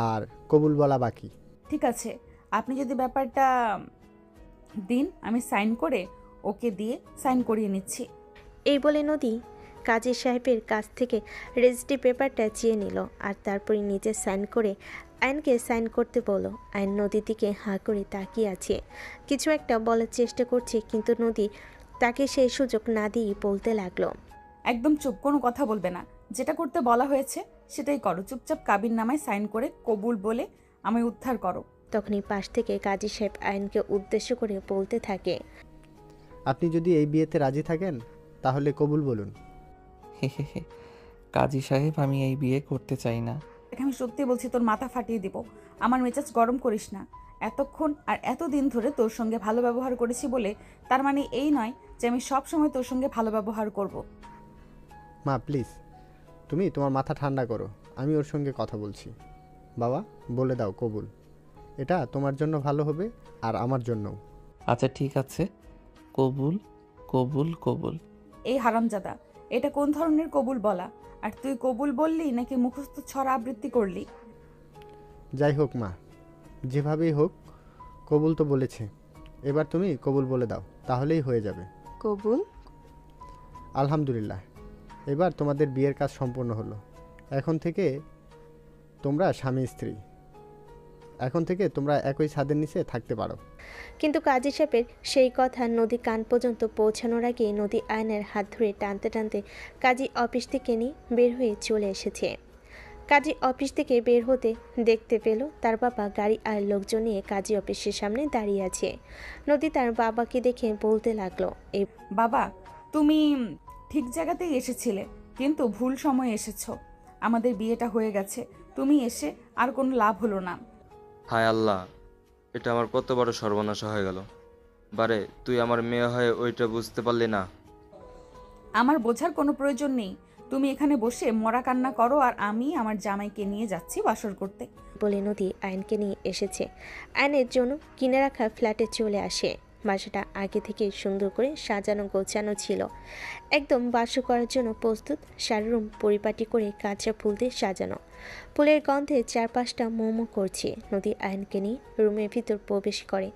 আর কবুল বলা বাকি। ঠিক আছে, আপনি যদি ব্যাপারটা দিন, আমি সাইন করে ওকে দিয়ে সাইন করিয়ে নিচ্ছি। এই বলে নদী কাজী সাহেবের কাছ থেকে রেজিস্ট্রি পেপারটা চেয়ে নিল। আর তারপরে নিজে সাইন করে আইনকে সাইন করতে বলল। আইন নদীর দিকে হাঁ করে তাকিয়ে আছে, কিছু একটা বলার চেষ্টা করছে, কিন্তু নদী তাকে সেই সুযোগ না দিয়ে বলতে লাগলো, একদম চুপ, কোনো কথা বলবে না। যেটা করতে বলা হয়েছে সেটাই করো। চুপচাপ কাবির নামায় সাইন করে কবুল বলে আমায় উদ্ধার করো। তখনই পাশ থেকে কাজী সাহেব আইনকে উদ্দেশ্য করে বলতে থাকে, আপনি যদি এই বিয়েতে রাজি থাকেন তাহলে কবুল বলুন। হে হে হে, কাজী সাহেব আমি এই বিয়ে করতে চাই না। আমি সত্যি বলছি, তোর মাথা ফাটিয়ে দিব। আমার মেজাজ গরম করিস না। এতক্ষণ আর এতদিন ধরে তোর সঙ্গে ভালো ব্যবহার করেছি বলে তার মানে এই নয় যে আমি সব সময় তোর সঙ্গে ভালো ব্যবহার করব। মা প্লিজ, তুমি তোমার মাথা ঠান্ডা করো, আমি ওর সঙ্গে কথা বলছি। বাবা বলে দাও কবুল, এটা তোমার জন্য ভালো হবে আর আমার জন্যও। আচ্ছা ঠিক আছে, কবুল কবুল কবুল। এই হারামজাদা, এটা কোন ধরনের কবুল বলা? আর তুই কবুল বললি নাকি মুখস্থ ছড়া আবৃত্তি করলি? যাই হোক মা, যেভাবেই হোক কবুল তো বলেছে, এবার তুমি কবুল বলে দাও, তাহলেই হয়ে যাবে। কবুল। আলহামদুলিল্লাহ, এবার তোমাদের বিয়ের কাজ সম্পূর্ণ হলো। এখন থেকে তোমরা স্বামী স্ত্রী, এখন থেকে তোমরা একই ছাদের নিচে থাকতে পারো। কিন্তু কাজী সাহেবের সেই কথা নদী কান পর্যন্ত পৌঁছানোর আগে নদী আয়নের হাত ধরে টানতে টানতে কাজী অফিস থেকে নিয়ে বের হয়ে চলে এসেছে। কাজী অফিস থেকে বের হতে দেখতে পেল তার বাবা গাড়ি আর লোকজন নিয়ে কাজী অফিসের সামনে দাঁড়িয়ে আছে। নদী তার বাবাকে দেখে বলতে লাগলো, এই বাবা, তুমি ঠিক জায়গাতেই এসেছিলে, কিন্তু ভুল সময়ে এসেছো। আমাদের বিয়েটা হয়ে গেছে, তুমি এসে আর কোনো লাভ হলো না। হায় আল্লাহ, এটা আমার কত বড় সর্বনাশ হয়ে গেল। বারে, তুই আমার মেয়ে হয়ে ওইটা বুঝতে পারলি না? আমার বোঝার কোনো প্রয়োজন নেই। তুমি এখানে বসে মরা কান্না করো আর আমি আমার জামাইকে নিয়ে যাচ্ছি বাসর করতে। বলে নদী আইনকে নিয়ে এসেছে। আইনের জন্য কিনে রাখা ফ্ল্যাটে চলে আসে। বাসাটা আগে থেকে সুন্দর করে সাজানো গোছানো ছিল, একদম বাসর করার জন্য প্রস্তুত। সারা রুম পরিপাটি করে কাঁচা ফুল দিয়ে সাজানো। ফুলের গন্ধে চারপাশটা মোমো করছে। নদী আইনকে নিয়ে রুমের ভিতর প্রবেশ করে,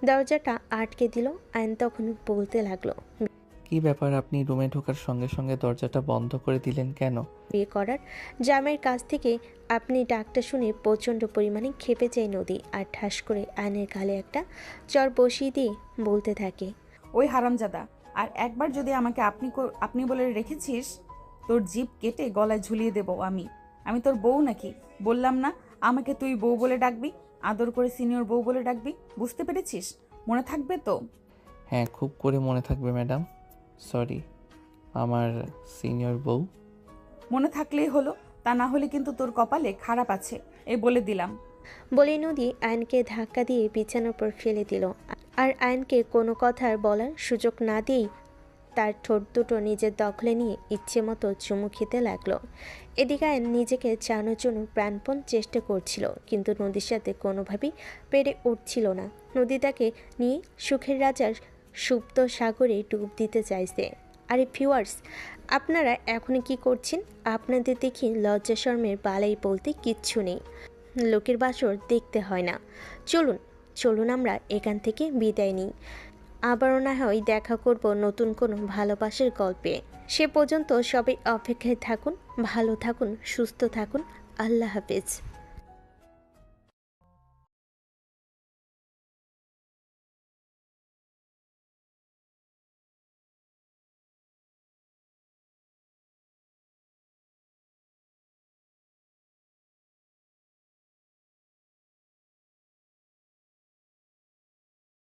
দরজাটা আটকে দিল। আইন তখন বলতে লাগলো, কি ব্যাপার, আপনি রুমে ঢোকার সঙ্গে সঙ্গে দরজাটা বন্ধ করে দিলেন কেন? বিয়ে করার জামের কাছ থেকে আপনি ডাকটা শুনে প্রচণ্ড পরিমাণে ক্ষেপে যায় নদী। আর ঠাস করে আইনের গালে একটা চর বসিয়ে দিয়ে বলতে থাকে, ওই হারামজাদা, আর একবার যদি আমাকে আপনি বলে রেখেছিস, তোর জিভ কেটে গলায় ঝুলিয়ে দেব। আমি তোর বউ নাকি? বললাম না আমাকে তুই বউ বলে ডাকবি, আদর করে সিনিয়র বউ বলে ডাকবি। বুঝতে পেরেছিস? মনে থাকবে তো? হ্যাঁ, খুব করে মনে থাকবে ম্যাডাম। সরি, আমার সিনিয়র বউ। মনে থাকলেই হলো, তা না হলে কিন্তু তোর কপালে খারাপ আছে, এই বলে দিলাম। বলে নদী আইনকে ধাক্কা দিয়ে বিছানার উপর ফেলে দিল। আর আইনকে কোনো কথার বলার সুযোগ না দিয়েই তার ঠোঁট দুটো নিজের দখলে নিয়ে ইচ্ছে মতো চুমু খেতে লাগলো। এদিকে আইন নিজেকে চানোর জন্য প্রাণপণ চেষ্টা করছিল, কিন্তু নদীর সাথে কোনোভাবেই পেরে উঠছিল না। নদী তাকে নিয়ে সুখের রাজার সুপ্ত সাগরে ডুব দিতে চাইছে। আরে ভিউয়ার্স, আপনারা এখন কি করছেন? আপনাদের দেখি লজ্জা শরমের বালাই বলতে কিচ্ছু নেই। লোকের বাসর দেখতে হয় না। চলুন আমরা এখান থেকে বিদায় নিই। আবারও না হয় দেখা করব নতুন কোনো ভালোবাসার গল্পে। সে পর্যন্ত সবাই অপেক্ষায় থাকুন। ভালো থাকুন, সুস্থ থাকুন। আল্লাহ হাফেজ।